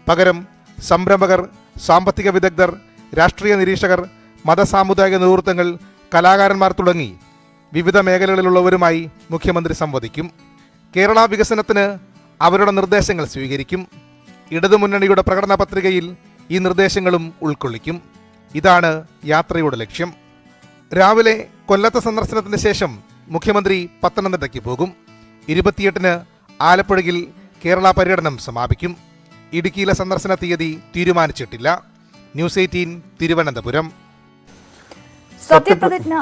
പകരം സംരംഭകർ, സാമ്പത്തിക വിദഗ്ധർ, രാഷ്ട്രീയ നിരീക്ഷകർ, മതസാമുദായിക നേതൃത്വങ്ങൾ, കലാകാരന്മാർ തുടങ്ങി വിവിധ മേഖലകളിലുള്ളവരുമായി മുഖ്യമന്ത്രി സംവദിക്കും. കേരള വികസനത്തിന് അവരുടെ നിർദ്ദേശങ്ങൾ സ്വീകരിക്കും. ഇടതുമുന്നണിയുടെ പ്രകടന പത്രികയിൽ ഈ നിർദ്ദേശങ്ങളും ഉൾക്കൊള്ളിക്കും. ഇതാണ് യാത്രയുടെ ലക്ഷ്യം. രാവിലെ കൊല്ലത്തെ സന്ദർശനത്തിന് ശേഷം മുഖ്യമന്ത്രി പത്തനംതിട്ടയ്ക്ക് പോകും. 28 ആലപ്പുഴയിൽ കേരള പര്യടനം സമാപിക്കും. ഇടുക്കിയിലെ സന്ദർശന തീയതി തീരുമാനിച്ചിട്ടില്ല. ന്യൂസ് 18 തിരുവനന്തപുരം. സത്യപ്രതിജ്ഞ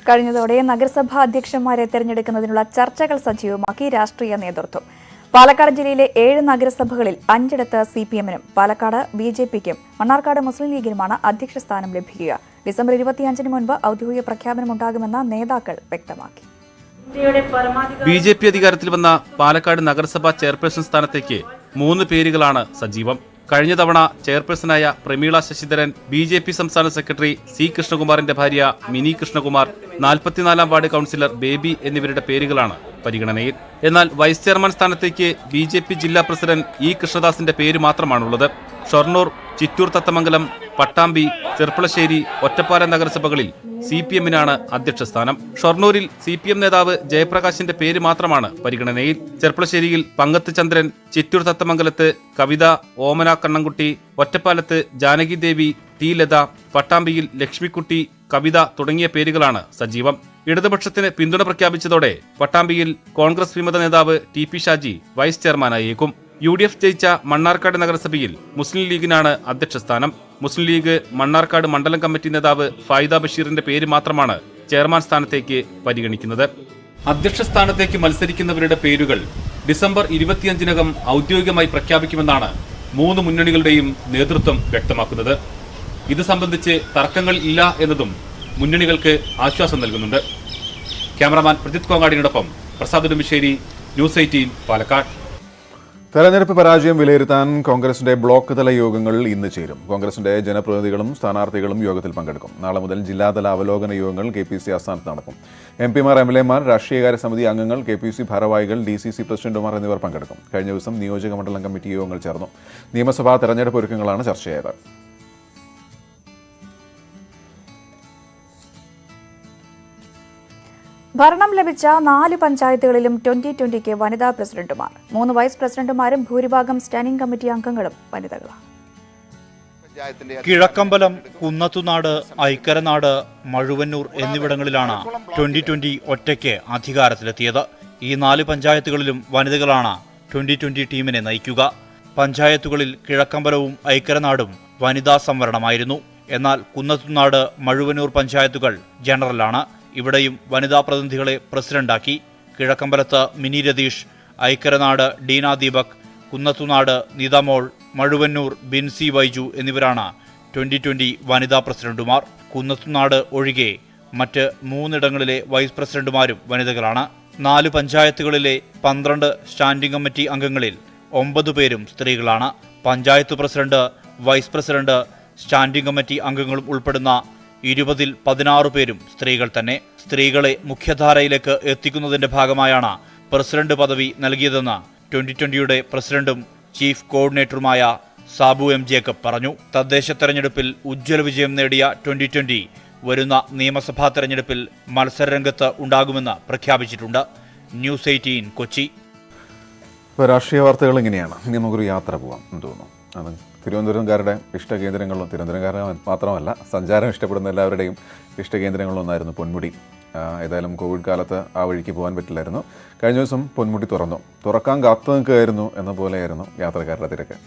കഴിഞ്ഞതോടെ നഗരസഭാ അധ്യക്ഷന്മാരെ തെരഞ്ഞെടുക്കുന്നതിനുള്ള ചർച്ചകൾ സജീവമാക്കി രാഷ്ട്രീയ നേതൃത്വം. പാലക്കാട് ജില്ലയിലെ 7 നഗരസഭകളിൽ 5 CPM-നും പാലക്കാട് BJP-ക്കും മണ്ണാർക്കാട് മുസ്ലിം ലീഗിനുമാണ് അധ്യക്ഷ സ്ഥാനം ലഭിക്കുക. ഡിസംബർ 25-ന് മുൻപ് ഔദ്യോഗിക പ്രഖ്യാപനമുണ്ടാകുമെന്ന് നേതാക്കൾ വ്യക്തമാക്കി. BJP അധികാരത്തിൽ വന്ന പാലക്കാട് നഗരസഭാ ചെയർപേഴ്സൺ സ്ഥാനത്തേക്ക് 3 പേരുകളാണ് സജീവം. കഴിഞ്ഞ തവണ ചെയർപേഴ്സണായ പ്രമീള ശശിധരൻ, BJP സംസ്ഥാന സെക്രട്ടറി C കൃഷ്ണകുമാറിന്റെ ഭാര്യ mini Krishnakumar, 44-ാം ward councillor baby എന്നിവരുടെ പേരുകളാണ് പരിഗണനയിൽ. എന്നാൽ വൈസ് ചെയർമാൻ സ്ഥാനത്തേക്ക് BJP ജില്ലാ പ്രസിഡന്റ് E കൃഷ്ണദാസിന്റെ പേര് മാത്രമാണുള്ളത്. ഷൊർണൂർ, ചിറ്റൂർ, തത്തമംഗലം, പട്ടാമ്പി, ചെർപ്പളശ്ശേരി, ഒറ്റപ്പാലം നഗരസഭകളിൽ CPM-നാണ് അധ്യക്ഷ സ്ഥാനം. ഷൊർണൂരിൽ CPM നേതാവ് ജയപ്രകാശിന്റെ പേര് മാത്രമാണ് പരിഗണനയിൽ. ചെർപ്പളശ്ശേരിയിൽ പങ്കത്ത് ചന്ദ്രൻ, ചിറ്റൂർ തത്തമംഗലത്ത് കവിത, ഓമന കണ്ണൻകുട്ടി, ഒറ്റപ്പാലത്ത് ജാനകി ദേവി, T ലത, പട്ടാമ്പിയിൽ ലക്ഷ്മിക്കുട്ടി, കവിത തുടങ്ങിയ പേരുകളാണ് സജീവം. ഇടതുപക്ഷത്തിന് പിന്തുണ പ്രഖ്യാപിച്ചതോടെ പട്ടാമ്പിയിൽ കോൺഗ്രസ് വിമത നേതാവ് TP ഷാജി വൈസ് ചെയർമാനായേക്കും. UDF ജയിച്ച മണ്ണാർക്കാട് നഗരസഭയിൽ മുസ്ലിം ലീഗിനാണ് അധ്യക്ഷ സ്ഥാനം. മുസ്ലിം ലീഗ് മണ്ണാർക്കാട് മണ്ഡലം കമ്മിറ്റി നേതാവ് ഫായിദ ബഷീറിന്റെ പേര് മാത്രമാണ് ചെയർമാൻ സ്ഥാനത്തേക്ക് പരിഗണിക്കുന്നത്. അധ്യക്ഷ സ്ഥാനത്തേക്ക് മത്സരിക്കുന്നവരുടെ പേരുകൾ ഡിസംബർ 25-നകം ഔദ്യോഗികമായി പ്രഖ്യാപിക്കുമെന്നാണ് 3 മുന്നണികളുടെയും നേതൃത്വം വ്യക്തമാക്കുന്നത്. ഇത് സംബന്ധിച്ച് തർക്കങ്ങൾ ഇല്ല എന്നതും മുന്നണികൾക്ക് ആശ്വാസം നൽകുന്നുണ്ട്. ക്യാമറാമാൻ പ്രജിത് കോങ്ങാടിനോടൊപ്പം പ്രസാദ് ഉടുമ്പശ്ശേരി, ന്യൂസ് 18 പാലക്കാട്. തെരഞ്ഞെടുപ്പ് പരാജയം വിലയിരുത്താൻ കോൺഗ്രസിന്റെ ബ്ലോക്ക് തല യോഗങ്ങൾ ഇന്ന് ചേരും. കോൺഗ്രസിന്റെ ജനപ്രതിനിധികളും സ്ഥാനാർത്ഥികളും യോഗത്തിൽ പങ്കെടുക്കും. നാളെ മുതൽ ജില്ലാതല അവലോകന യോഗങ്ങൾ KPC ആസ്ഥാനത്ത് നടക്കും. MP-മാർ, MLA-മാർ, രാഷ്ട്രീയകാര്യ സമിതി അംഗങ്ങൾ, KPC ഭാരവാഹികൾ, DCC പ്രസിഡന്റുമാർ എന്നിവർ പങ്കെടുക്കും. കഴിഞ്ഞ ദിവസം നിയോജക മണ്ഡലം കമ്മിറ്റി യോഗങ്ങൾ ചേർന്നു. നിയമസഭാ തെരഞ്ഞെടുപ്പ് ഒരുക്കങ്ങളാണ് ചർച്ചയായത്. ഭരണം ലഭിച്ച 4 പഞ്ചായത്തുകളിലും 2020-ക്ക് വനിതാ പ്രസിഡന്റുമാർ. 3 വൈസ് പ്രസിഡന്റുമാരും ഭൂരിഭാഗം സ്റ്റാൻഡിംഗ് കമ്മിറ്റി അംഗങ്ങളും വനിതകളാണ്. കിഴക്കമ്പലം, കുന്നത്തുനാട്, ഐക്കരനാട്, മഴുവന്നൂർ എന്നിവിടങ്ങളിലാണ് 2020 ഒറ്റയ്ക്ക് അധികാരത്തിലെത്തിയത്. ഈ 4 പഞ്ചായത്തുകളിലും വനിതകളാണ് 2020 ടീമിനെ നയിക്കുക. പഞ്ചായത്തുകളിൽ കിഴക്കമ്പലവും ഐക്കരനാടും വനിതാ സംവരണമായിരുന്നു. എന്നാൽ കുന്നത്തുനാട്, മഴുവന്നൂർ പഞ്ചായത്തുകൾ ജനറലാണ്. ഇവിടെയും വനിതാ പ്രതിനിധികളെ പ്രസിഡന്റാക്കി. കിഴക്കമ്പലത്ത് മിനി രതീഷ്, ഐക്കരനാട് ഡീന ദീപക്, കുന്നത്തുനാട് നിതമോൾ, മഴുവന്നൂർ ബിൻസി വൈജു എന്നിവരാണ് 2020 വനിതാ പ്രസിഡന്റുമാർ. കുന്നത്തുനാട് ഒഴികെ മറ്റ് 3 വൈസ് പ്രസിഡന്റുമാരും വനിതകളാണ്. 4 പഞ്ചായത്തുകളിലെ 12 സ്റ്റാൻഡിംഗ് കമ്മിറ്റി അംഗങ്ങളിൽ 9 പേരും സ്ത്രീകളാണ്. Panchayat president, vice president, standing committee അംഗങ്ങളും ഉൾപ്പെടുന്ന 20-ൽ 16 പേരും സ്ത്രീകൾ തന്നെ. സ്ത്രീകളെ മുഖ്യധാരയിലേക്ക് എത്തിക്കുന്നതിന്റെ ഭാഗമായാണ് പ്രസിഡന്റ് പദവി നൽകിയതെന്ന് 2020-യുടെ പ്രസിഡന്റും ചീഫ് കോർഡിനേറ്ററുമായ സാബു M. ജേക്കബ് പറഞ്ഞു. തദ്ദേശ തെരഞ്ഞെടുപ്പിൽ ഉജ്ജ്വല വിജയം നേടിയ 2020 വരുന്ന നിയമസഭാ തെരഞ്ഞെടുപ്പിൽ മത്സരരംഗത്ത് ഉണ്ടാകുമെന്ന് പ്രഖ്യാപിച്ചിട്ടുണ്ട്. ന്യൂസ് 18 കൊച്ചി. രാഷ്ട്രീയ വാർത്തകൾ ഇങ്ങനെയാണ്. ഇനി നമുക്കൊരു യാത്ര പോകാം എന്ന് തോന്നുന്നു. അത് തിരുവനന്തപുരംകാരുടെ ഇഷ്ടകേന്ദ്രങ്ങളിലും, തിരുവനന്തപുരംകാരുടെ മാത്രമല്ല സഞ്ചാരം ഇഷ്ടപ്പെടുന്ന എല്ലാവരുടെയും ഇഷ്ടകേന്ദ്രങ്ങളിലൊന്നായിരുന്നു പൊന്മുടി. ഏതായാലും കോവിഡ് കാലത്ത് ആ വഴിക്ക് പോകാൻ പറ്റില്ലായിരുന്നു. കഴിഞ്ഞ ദിവസം പൊന്മുടി തുറക്കാൻ കാത്തു നിൽക്കുകയായിരുന്നു എന്ന പോലെയായിരുന്നു യാത്രക്കാരുടെ തിരക്ക്.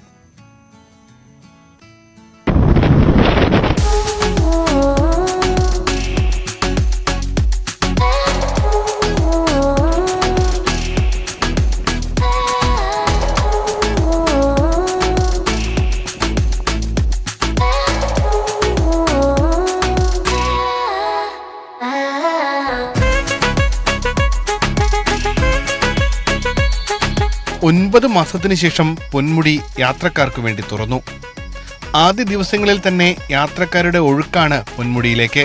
9 മാസത്തിന് ശേഷം പൊന്മുടി യാത്രക്കാർക്ക് വേണ്ടി തുറന്നു. ആദ്യ ദിവസങ്ങളിൽ തന്നെ യാത്രക്കാരുടെ ഒഴുക്കാണ് പൊന്മുടിയിലേക്ക്.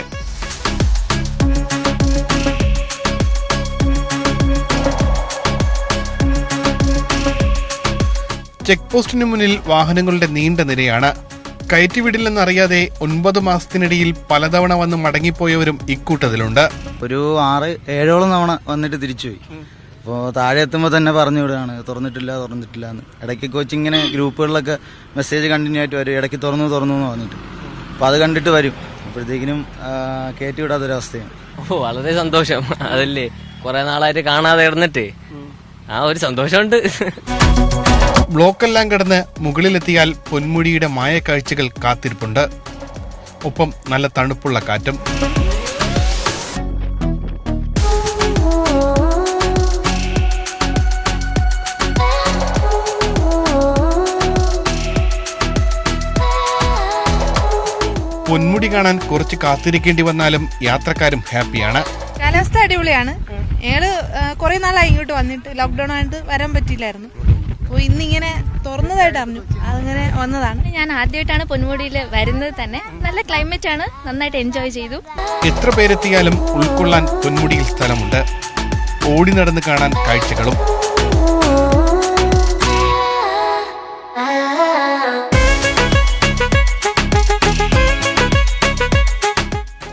ചെക്ക് പോസ്റ്റിന് മുന്നിൽ വാഹനങ്ങളുടെ നീണ്ട നിരയാണ്. കയറ്റിവിടില്ലെന്നറിയാതെ 9 മാസത്തിനിടയിൽ പലതവണ വന്ന് മടങ്ങിപ്പോയവരും ഇക്കൂട്ടത്തിലുണ്ട്. ഒരു 6-7 തവണ വന്നിട്ട് തിരിച്ചുപോയി. അപ്പോൾ താഴെ എത്തുമ്പോൾ തന്നെ പറഞ്ഞു വിടുകയാണ് തുറന്നിട്ടില്ല എന്ന്. ഇടയ്ക്ക് കോച്ചിങ്ങനെ ഗ്രൂപ്പുകളിലൊക്കെ മെസ്സേജ് കണ്ടിന്യൂ ആയിട്ട് വരും, ഇടയ്ക്ക് തുറന്നു എന്ന് പറഞ്ഞിട്ട്. അപ്പോൾ അത് കണ്ടിട്ട് വരും, അപ്പോഴത്തേക്കിനും കയറ്റി വിടാത്തൊരവസ്ഥയാണ്. വളരെ സന്തോഷം. അതല്ലേ കുറെ നാളായിട്ട് കാണാതെ ഇടന്നിട്ട് ഒരു സന്തോഷമുണ്ട്. ബ്ലോക്കെല്ലാം കടന്ന് മുകളിലെത്തിയാൽ പൊന്മുടിയുടെ മായക്കാഴ്ചകൾ കാത്തിരിപ്പുണ്ട്. ഒപ്പം നല്ല തണുപ്പുള്ള കാറ്റും. പൊന്മുടി കാണാൻ കുറച്ച് കാത്തിരിക്കേണ്ടി വന്നാലും യാത്രക്കാരും ഹാപ്പിയാണ്. കാലാവസ്ഥ അടിപൊളിയാണ്. ഞങ്ങള് കുറെ നാളായി ഇങ്ങോട്ട് വന്നിട്ട്, ലോക്ക്ഡൌൺ ആയിട്ട് വരാൻ പറ്റിയില്ലായിരുന്നു. അപ്പോൾ ഇന്നിങ്ങനെ തുറന്നതായിട്ട് അറിഞ്ഞു, അതങ്ങനെ വന്നതാണ്. ഞാൻ ആദ്യമായിട്ടാണ് പൊന്മുടിയിൽ വരുന്നത് തന്നെ. നല്ല ക്ലൈമറ്റ് ആണ്, നന്നായിട്ട് എൻജോയ് ചെയ്തു. എത്ര പേരെത്തിയാലും ഉൾക്കൊള്ളാൻ പൊന്മുടിയിൽ സ്ഥലമുണ്ട്. ഓടി നടന്ന് കാണാൻ കാഴ്ചകളും.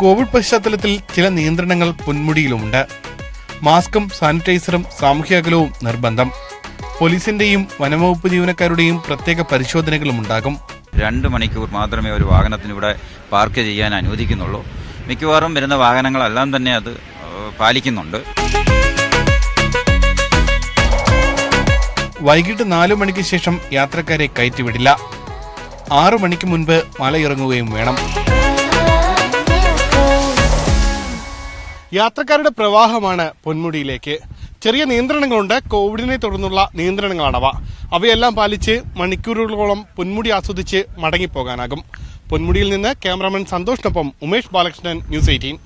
കോവിഡ് പശ്ചാത്തലത്തിൽ ചില നിയന്ത്രണങ്ങൾ പൊന്മുടിയിലുമുണ്ട്. മാസ്കും സാനിറ്റൈസറും സാമൂഹ്യ അകലവും നിർബന്ധം. പോലീസിന്റെയും വനംവകുപ്പ് ജീവനക്കാരുടെയും പ്രത്യേക പരിശോധനകളും ഉണ്ടാകും. 2 മണിക്കൂർ മാത്രമേ ഒരു വാഹനത്തിന് ഇവിടെ പാർക്ക് ചെയ്യാൻ അനുവദിക്കുന്നുള്ളൂ. മിക്കവാറും വരുന്ന വാഹനങ്ങളെല്ലാം തന്നെ അത് പാലിക്കുന്നുണ്ട്. വൈകിട്ട് 4 മണിക്ക് ശേഷം യാത്രക്കാരെ കയറ്റിവിടില്ല. 6 മണിക്ക് മുൻപ് മലയിറങ്ങുകയും വേണം. യാത്രക്കാരുടെ പ്രവാഹമാണ് പൊന്മുടിയിലേക്ക്. ചെറിയ നിയന്ത്രണങ്ങളുണ്ട്. കോവിഡിനെ തുടർന്നുള്ള നിയന്ത്രണങ്ങളാണവ. അവയെല്ലാം പാലിച്ച് മണിക്കൂറുകളോളം പൊന്മുടി ആസ്വദിച്ച് മടങ്ങിപ്പോകാനാകും. പൊന്മുടിയിൽ നിന്ന് ക്യാമറാമാൻ സന്തോഷിനൊപ്പം ഉമേഷ് ബാലകൃഷ്ണൻ, ന്യൂസ് 18.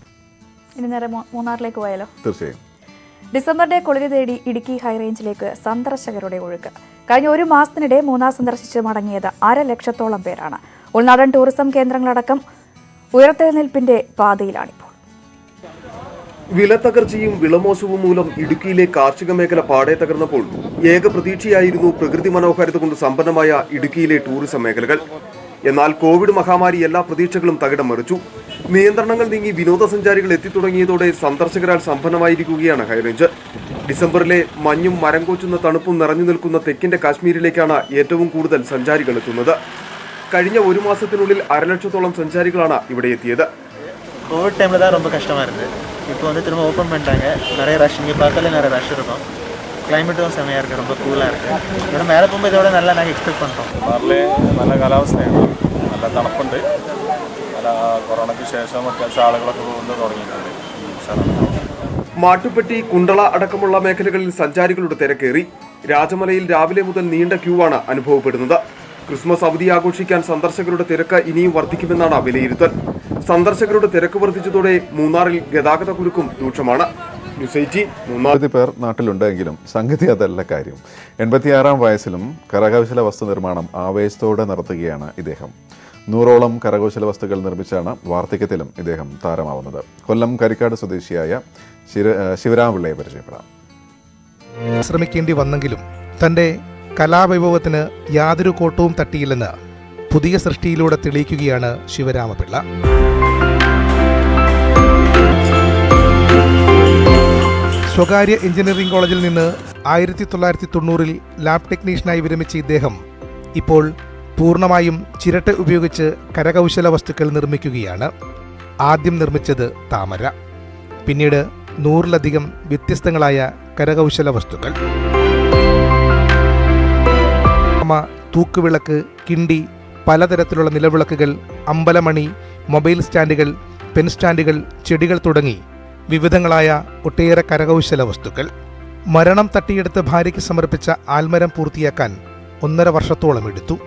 ഇനി നേരെ മൂന്നാറിലേക്ക് പോയാലോ? തീർച്ചയായും. ഡിസംബറിന്റെ കുളിര് തേടി ഇടുക്കി ഹൈറേഞ്ചിലേക്ക് സന്ദർശകരുടെ ഒഴുക്ക്. കഴിഞ്ഞ 1 മാസത്തിനിടെ മൂന്നാർ സന്ദർശിച്ച് മടങ്ങിയത് 1.5 ലക്ഷത്തോളം പേരാണ്. ഉൾനാടൻ ടൂറിസം കേന്ദ്രങ്ങളടക്കം ഉയർത്തെഴുന്നേൽപ്പിന്റെ പാതയിലാണിപ്പോൾ. വിലത്തകർച്ചയും വിളമോശവും മൂലം ഇടുക്കിയിലെ കാർഷിക മേഖല പാടെ തകർന്നപ്പോൾ ഏക പ്രതീക്ഷയായിരുന്നു പ്രകൃതി മനോഹാരിത കൊണ്ട് സമ്പന്നമായ ഇടുക്കിയിലെ ടൂറിസം മേഖലകൾ. എന്നാൽ കോവിഡ് മഹാമാരി എല്ലാ പ്രതീക്ഷകളും തകിടം മറിച്ചു. നിയന്ത്രണങ്ങൾ നീങ്ങി വിനോദസഞ്ചാരികൾ എത്തിത്തുടങ്ങിയതോടെ സന്ദർശകരാൽ സമ്പന്നമായിരിക്കുകയാണ് ഹൈറേഞ്ച്. ഡിസംബറിലെ മഞ്ഞും മരം കോച്ചുന്ന തണുപ്പും നിറഞ്ഞു നിൽക്കുന്ന തെക്കിന്റെ കാശ്മീരിലേക്കാണ് ഏറ്റവും കൂടുതൽ സഞ്ചാരികൾ എത്തുന്നത്. കഴിഞ്ഞ 1 മാസത്തിനുള്ളിൽ 1.5 ലക്ഷത്തോളം സഞ്ചാരികളാണ് ഇവിടെ എത്തിയത്. கோவிட் டைமில் தான் ரொம்ப கஷ்டமாக இருந்தது. இப்போ வந்து திரும்ப ஓப்பன் பண்ணிட்டாங்க. நிறைய ரஷ், இங்கே பார்த்தாலே நிறைய ரஷ் இருக்கும். கிளைமேட்டும் செம்மையாக இருக்குது, ரொம்ப கூலாக இருக்குது. ഇവിടെ மேலே പോകുമ്പോൾ இதோட நல்லா நாங்கள் எக்ஸ்பெக்ட் பண்ணுறோம். നല്ല കാലാവസ്ഥയാണ്, നല്ല തണുപ്പുണ്ട്. നല്ല കൊറോണയ്ക്ക് ശേഷം അത്യാവശ്യം ആളുകളൊക്കെ വന്ന് തുടങ്ങിയിട്ടുണ്ട്. മാട്ടുപ്പെട്ടി, കുണ്ടള അടക്കമുള്ള മേഖലകളിൽ സഞ്ചാരികളുടെ തിരക്കേറി. രാജമലയിൽ രാവിലെ മുതൽ നീണ്ട ക്യൂ ആണ് അനുഭവപ്പെടുന്നത്. ക്രിസ്മസ് അവധി ആഘോഷിക്കാൻ സന്ദർശകരുടെ തിരക്ക് ഇനിയും വർദ്ധിക്കുമെന്നാണ് വിലയിരുത്തൽ. സന്ദർശകരുടെ തിരക്ക് വർദ്ധിച്ചതോടെ മൂന്നാറിൽ ഗതാഗത കുരുക്കും രൂക്ഷമാണ്. ന്യൂസ് 18 മൂന്നാർ. പേർ നാട്ടിലുണ്ടെങ്കിലും സംഗതി അതല്ല കാര്യം. 86-ാം വയസ്സിലും കരകൗശല വസ്തു നിർമ്മാണം ആവേശത്തോടെ നടത്തുകയാണ് ഇദ്ദേഹം. 100ഓളം കരകൗശല വസ്തുക്കൾ നിർമ്മിച്ചാണ് വാർദ്ധക്യത്തിലും ഇദ്ദേഹം താരമാവുന്നത്. കൊല്ലം കരിക്കാട് സ്വദേശിയായ ശിവരാമപിള്ളയെ പരിചയപ്പെടാം. ശ്രമിക്കേണ്ടി വന്നെങ്കിലും തന്റെ കലാവൈഭവത്തിന് യാതൊരു കോട്ടവും തട്ടിയില്ലെന്ന് പുതിയ സൃഷ്ടിയിലൂടെ തെളിയിക്കുകയാണ് ശിവരാമപിള്ള. സ്വകാര്യ എഞ്ചിനീയറിംഗ് കോളേജിൽ നിന്ന് 1990-ൽ ലാബ് ടെക്നീഷ്യനായി വിരമിച്ച ഇദ്ദേഹം ഇപ്പോൾ പൂർണ്ണമായും ചിരട്ട ഉപയോഗിച്ച് കരകൗശല വസ്തുക്കൾ നിർമ്മിക്കുകയാണ്. ആദ്യം നിർമ്മിച്ചത് താമര, പിന്നീട് 100-ലധികം വ്യത്യസ്തങ്ങളായ കരകൗശല വസ്തുക്കൾ. തൂക്കുവിളക്ക്, കിണ്ടി, പലതരത്തിലുള്ള നിലവിളക്കുകൾ, അമ്പലമണി, മൊബൈൽ സ്റ്റാൻഡുകൾ, പെൻ സ്റ്റാൻഡുകൾ, ചെടികൾ തുടങ്ങി വിവിധങ്ങളായ ഒട്ടേറെ കരകൗശല വസ്തുക്കൾ. മരണം തട്ടിയെടുത്ത് ഭാര്യയ്ക്ക് സമർപ്പിച്ച ആൽമരം പൂർത്തിയാക്കാൻ 1.5 വർഷത്തോളം എടുത്തു.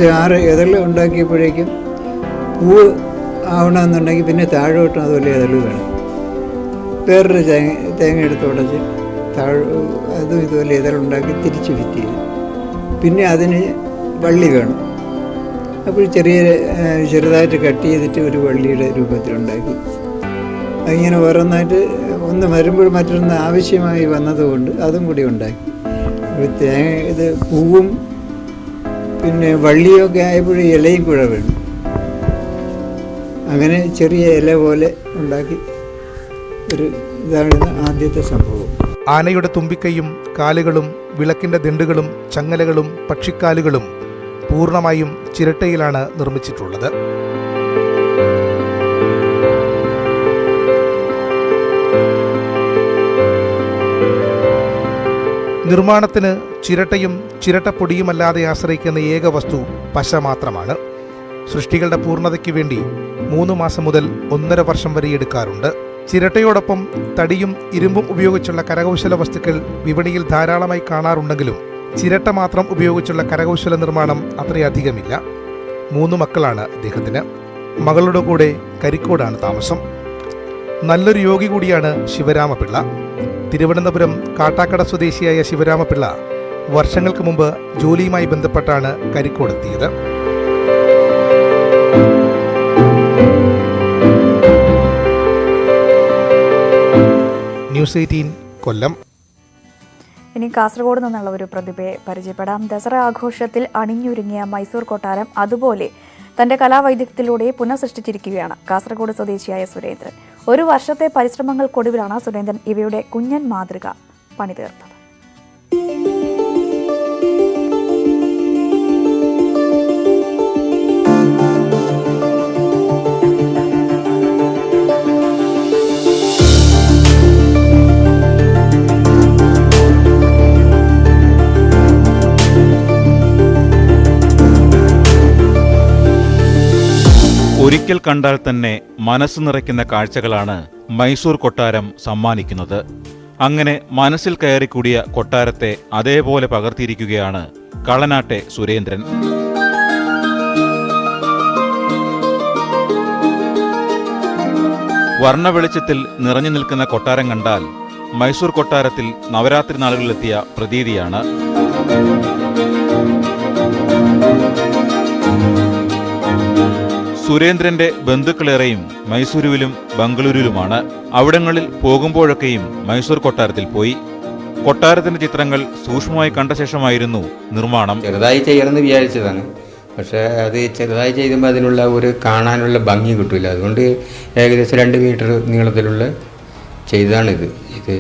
കുറച്ച് 6 ഇതൾ ഉണ്ടാക്കിയപ്പോഴേക്കും പൂവ് ആവണമെന്നുണ്ടെങ്കിൽ പിന്നെ താഴോട്ടും അതുപോലെ ഇതൾ വേണം. വേറൊരു തേങ്ങ എടുത്ത് ഉടച്ച് അതും ഇതുപോലെ ഇതളുണ്ടാക്കി തിരിച്ച് ഫിറ്റ് ചെയ്തു. പിന്നെ അതിന് വള്ളി വേണം. അപ്പോൾ ചെറുതായിട്ട് കട്ട് ചെയ്തിട്ട് ഒരു വള്ളിയുടെ രൂപത്തിലുണ്ടാക്കി. അതിങ്ങനെ ഓരോന്നായിട്ട് ഒന്ന് വരുമ്പോൾ മറ്റൊന്ന് ആവശ്യമായി വന്നതുകൊണ്ട് അതും കൂടി ഉണ്ടാക്കി. ഇത് പൂവും പിന്നെ വള്ളിയൊക്കെ ആയപ്പോഴും ഇലയും കൂടെ വേണം. അങ്ങനെ ചെറിയ ഇല പോലെ ഉണ്ടാക്കി ഇതാണ് ആദ്യത്തെ സംഭവം. ആനയുടെ തുമ്പിക്കൈയും കാലുകളും വിളക്കിൻ്റെ ദിണ്ടുകളും ചങ്ങലകളും പക്ഷിക്കാലുകളും പൂർണ്ണമായും ചിരട്ടയിലാണ് നിർമ്മിച്ചിട്ടുള്ളത്. നിർമ്മാണത്തിന് ചിരട്ടയും ചിരട്ടപ്പൊടിയുമല്ലാതെ ആശ്രയിക്കുന്ന ഏക വസ്തു പശ മാത്രമാണ്. സൃഷ്ടികളുടെ പൂർണ്ണതയ്ക്ക് വേണ്ടി 3 മാസം മുതൽ 1.5 വർഷം വരെ എടുക്കാറുണ്ട്. ചിരട്ടയോടൊപ്പം തടിയും ഇരുമ്പും ഉപയോഗിച്ചുള്ള കരകൗശല വസ്തുക്കൾ വിപണിയിൽ ധാരാളമായി കാണാറുണ്ടെങ്കിലും ചിരട്ട മാത്രം ഉപയോഗിച്ചുള്ള കരകൗശല നിർമ്മാണം അത്രയധികമില്ല. 3 മക്കളാണ് ഇദ്ദേഹത്തിന്. മകളുടെ കൂടെ കരിക്കോടാണ് താമസം. നല്ലൊരു യോഗി കൂടിയാണ് ശിവരാമപിള്ള. തിരുവനന്തപുരം കാട്ടാക്കട സ്വദേശിയായ ശിവരാമപിള്ള വർഷങ്ങൾക്ക് മുമ്പ് ജോലിയുമായി ബന്ധപ്പെട്ടാണ് കരിക്കോടെത്തിയത്. ന്യൂസ് 18 കൊല്ലം. ഇനി കാസർഗോഡ് നിന്നുള്ള ഒരു പ്രതിഭയെ പരിചയപ്പെടാം. ദസറ ആഘോഷത്തിൽ അണിഞ്ഞൊരുങ്ങിയ മൈസൂർ കൊട്ടാരം അതുപോലെ തന്റെ കലാവൈദഗ്ധ്യത്തിലൂടെ പുനഃസൃഷ്ടിച്ചിരിക്കുകയാണ് കാസർഗോഡ് സ്വദേശിയായ സുരേന്ദ്രൻ. 1 വർഷത്തെ പരിശ്രമങ്ങൾക്കൊടുവിലാണ് സുരേന്ദ്രൻ ഇവയുടെ കുഞ്ഞൻ മാതൃക പണിതീർത്തത്. ഒരിക്കൽ കണ്ടാൽ തന്നെ മനസ്സ് നിറയ്ക്കുന്ന കാഴ്ചകളാണ് മൈസൂർ കൊട്ടാരം സമ്മാനിക്കുന്നത്. അങ്ങനെ മനസ്സിൽ കയറിക്കൂടിയ കൊട്ടാരത്തെ അതേപോലെ പകർത്തിയിരിക്കുകയാണ് കളനാട്ടെ സുരേന്ദ്രൻ. വർണ്ണവെളിച്ചത്തിൽ നിറഞ്ഞു നിൽക്കുന്ന കൊട്ടാരം കണ്ടാൽ മൈസൂർ കൊട്ടാരത്തിൽ നവരാത്രി നാളുകളിലെത്തിയ പ്രതീതിയാണ്. സുരേന്ദ്രന്റെ ബന്ധുക്കളേറെയും മൈസൂരുവിലും ബംഗളൂരുവിലുമാണ്. അവിടങ്ങളിൽ പോകുമ്പോഴൊക്കെയും മൈസൂർ കൊട്ടാരത്തിൽ പോയി. കൊട്ടാരത്തിന്റെ ചിത്രങ്ങൾ സൂക്ഷ്മമായി കണ്ട ശേഷമായിരുന്നു നിർമ്മാണം. ചെറുതായി ചെയ്യണമെന്ന് വിചാരിച്ചതാണ്. പക്ഷേ അത് ചെറുതായി ചെയ്യുമ്പോൾ അതിനുള്ള ഒരു കാണാനുള്ള ഭംഗി കിട്ടില്ല. അതുകൊണ്ട് ഏകദേശം 2 മീറ്റർ നീളത്തിലുള്ള ചെയ്തതാണിത്. ഇത്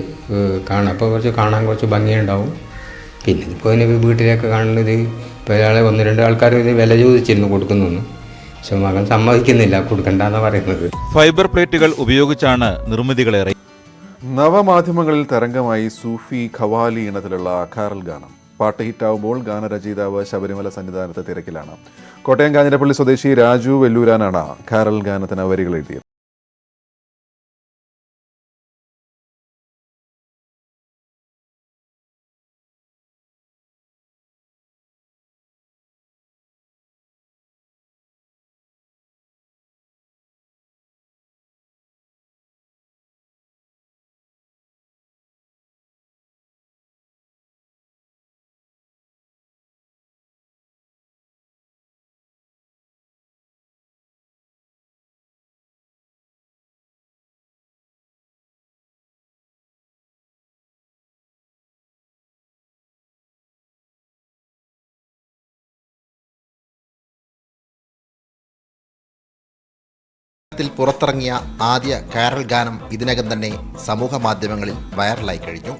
കാണാം, അപ്പോൾ കാണാൻ കുറച്ച് ഭംഗിയുണ്ടാവും. പിന്നെ ഇപ്പോൾ വീട്ടിലൊക്കെ കാണുന്നത് ഇപ്പോൾ ഒരാളെ 1-2 ആൾക്കാർ ഇത് വില ചോദിച്ചിരുന്നു കൊടുക്കുന്നു. പക്ഷെ മകൻ സമ്മതിക്കുന്നില്ല, കൊടുക്കണ്ടെന്ന് പറയുന്നത്. ഫൈബർ പ്ലേറ്റുകൾ ഉപയോഗിച്ചാണ് നിർമ്മിതികളേറെ. നവമാധ്യമങ്ങളിൽ തരംഗമായി സൂഫി ഖവാലി ഇനത്തിലുള്ള കാറൽ ഗാനം. പാട്ട് ഹിറ്റാവുമ്പോൾ ഗാനരചയിതാവ് ശബരിമല സന്നിധാനത്തെ തിരക്കിലാണ്. കോട്ടയം കാഞ്ഞിരപ്പള്ളി സ്വദേശി രാജു വെല്ലൂരാനാണ് കാറൽ ഗാനത്തിന് വരികൾ എഴുതിയത്. പുറത്തിറങ്ങിയ ആദ്യ കാരൽ ഗാനം ഇതിനകം തന്നെ സമൂഹ മാധ്യമങ്ങളിൽ വൈറലായി കഴിഞ്ഞു.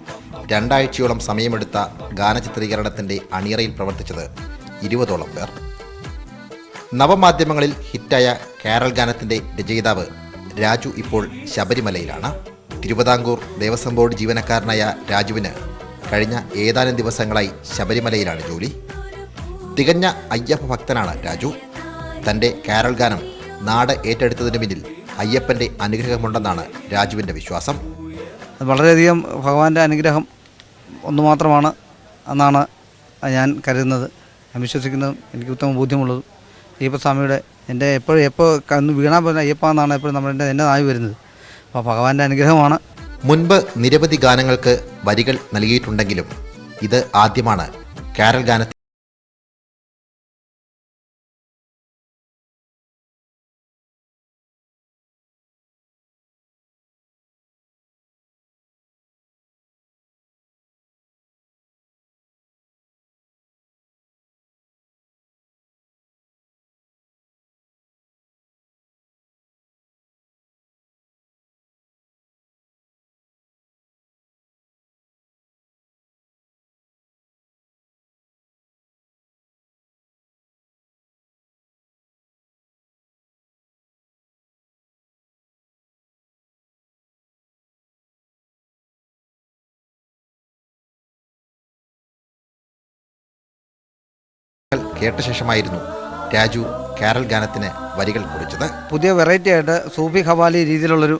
2 ആഴ്ചയോളം സമയമെടുത്ത ഗാനചിത്രീകരണത്തിൻ്റെ അണിയറയിൽ പ്രവർത്തിച്ചത് 20ഓളം പേർ. നവമാധ്യമങ്ങളിൽ ഹിറ്റായ കാരൽ ഗാനത്തിൻ്റെ രചയിതാവ് രാജു ഇപ്പോൾ ശബരിമലയിലാണ്. തിരുവിതാംകൂർ ദേവസ്വം ബോർഡ് ജീവനക്കാരനായ രാജുവിന് കഴിഞ്ഞ ഏതാനും ദിവസങ്ങളായി ശബരിമലയിലാണ് ജോലി. തികഞ്ഞ അയ്യപ്പ ഭക്തനാണ് രാജു. തൻ്റെ കാരൽ ഗാനം നാട് ഏറ്റെടുത്തതിന് പിന്നിൽ അയ്യപ്പൻ്റെ അനുഗ്രഹമുണ്ടെന്നാണ് രാജുവിൻ്റെ വിശ്വാസം. വളരെയധികം ഭഗവാന്റെ അനുഗ്രഹം ഒന്ന് മാത്രമാണ് എന്നാണ് ഞാൻ കരുതുന്നത്. ഞാൻ വിശ്വസിക്കുന്നതും എനിക്ക് ഉത്തമ ബോധ്യമുള്ളതും അയ്യപ്പസ്വാമിയുടെ എൻ്റെ എപ്പോൾ കന്ന് വീണാൽ പോലെ അയ്യപ്പ എന്നാണ് എപ്പോഴും നമ്മുടെ എൻ്റെ നായി വരുന്നത്. അപ്പോൾ ഭഗവാന്റെ അനുഗ്രഹമാണ്. മുൻപ് നിരവധി ഗാനങ്ങൾക്ക് വരികൾ നൽകിയിട്ടുണ്ടെങ്കിലും ഇത് ആദ്യമാണ് കാരൽ ഗാനത്തിൽ കേട്ട ശേഷമായിരുന്നു രാജു കാരൽ ഗാനത്തിന് വരികൾ കുറിച്ചത്. പുതിയ വെറൈറ്റി ആയിട്ട് സൂഫി ഖവാലി രീതിയിലുള്ളൊരു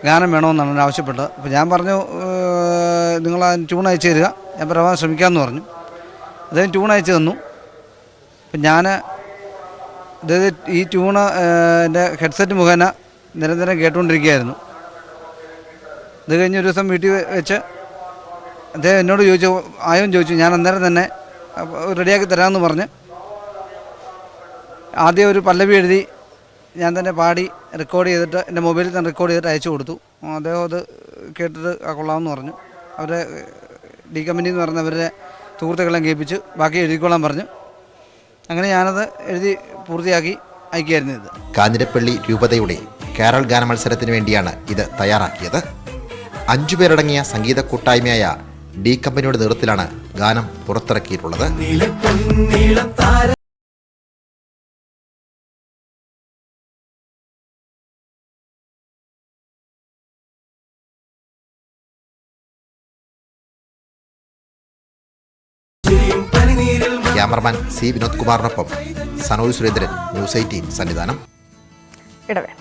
ഗാനം വേണമെന്നാണ് ഞാൻ ആവശ്യപ്പെട്ടത്. അപ്പോൾ ഞാൻ പറഞ്ഞു നിങ്ങൾ ആ ട്യൂൺ അയച്ചു തരിക, ഞാൻ പരമാവധി ശ്രമിക്കാമെന്ന് പറഞ്ഞു. അദ്ദേഹം ട്യൂൺ അയച്ചു തന്നു. അപ്പം ഞാൻ ഈ ട്യൂണ് എൻ്റെ ഹെഡ്സെറ്റ് മുഖേന നിരന്തരം കേട്ടുകൊണ്ടിരിക്കുകയായിരുന്നു. ഇത് കഴിഞ്ഞ് ഒരു ദിവസം വീട്ടിൽ വെച്ച് അദ്ദേഹം എന്നോട് ചോദിച്ചു, ആയോന്ന് ചോദിച്ചു. ഞാൻ അന്നേരം തന്നെ റെഡിയാക്കി തരാമെന്ന് പറഞ്ഞ് ആദ്യം ഒരു പല്ലവി എഴുതി ഞാൻ തന്നെ പാടി റെക്കോർഡ് ചെയ്തിട്ട് എൻ്റെ മൊബൈലിൽ തന്നെ റെക്കോർഡ് ചെയ്തിട്ട് അയച്ചു കൊടുത്തു. അദ്ദേഹം അത് കേട്ടിട്ട് കൊള്ളാമെന്ന് പറഞ്ഞു. അവരെ ഡി കമ്പനി എന്ന് പറഞ്ഞ അവരുടെ സുഹൃത്തുക്കളെല്ലാം കേൾപ്പിച്ച് ബാക്കി എഴുതിക്കൊള്ളാൻ പറഞ്ഞു. അങ്ങനെ ഞാനത് എഴുതി പൂർത്തിയാക്കി അയക്കുകയായിരുന്നു. ഇത് കാഞ്ഞിരപ്പള്ളി രൂപതയുടെ കാരൽ ഗാന മത്സരത്തിന് വേണ്ടിയാണ് ഇത് തയ്യാറാക്കിയത്. 5 പേരടങ്ങിയ സംഗീത കൂട്ടായ്മയായ ഡി കമ്പനിയുടെ നേതൃത്വത്തിലാണ് ഗാനം പുറത്തിറക്കിയിട്ടുള്ളത്. ക്യാമറമാൻ സി വിനോദ് കുമാറിനൊപ്പം സനോജ് സുരേന്ദ്രൻ, ന്യൂസ് 18 സന്നിധാനം. ഇടവേള.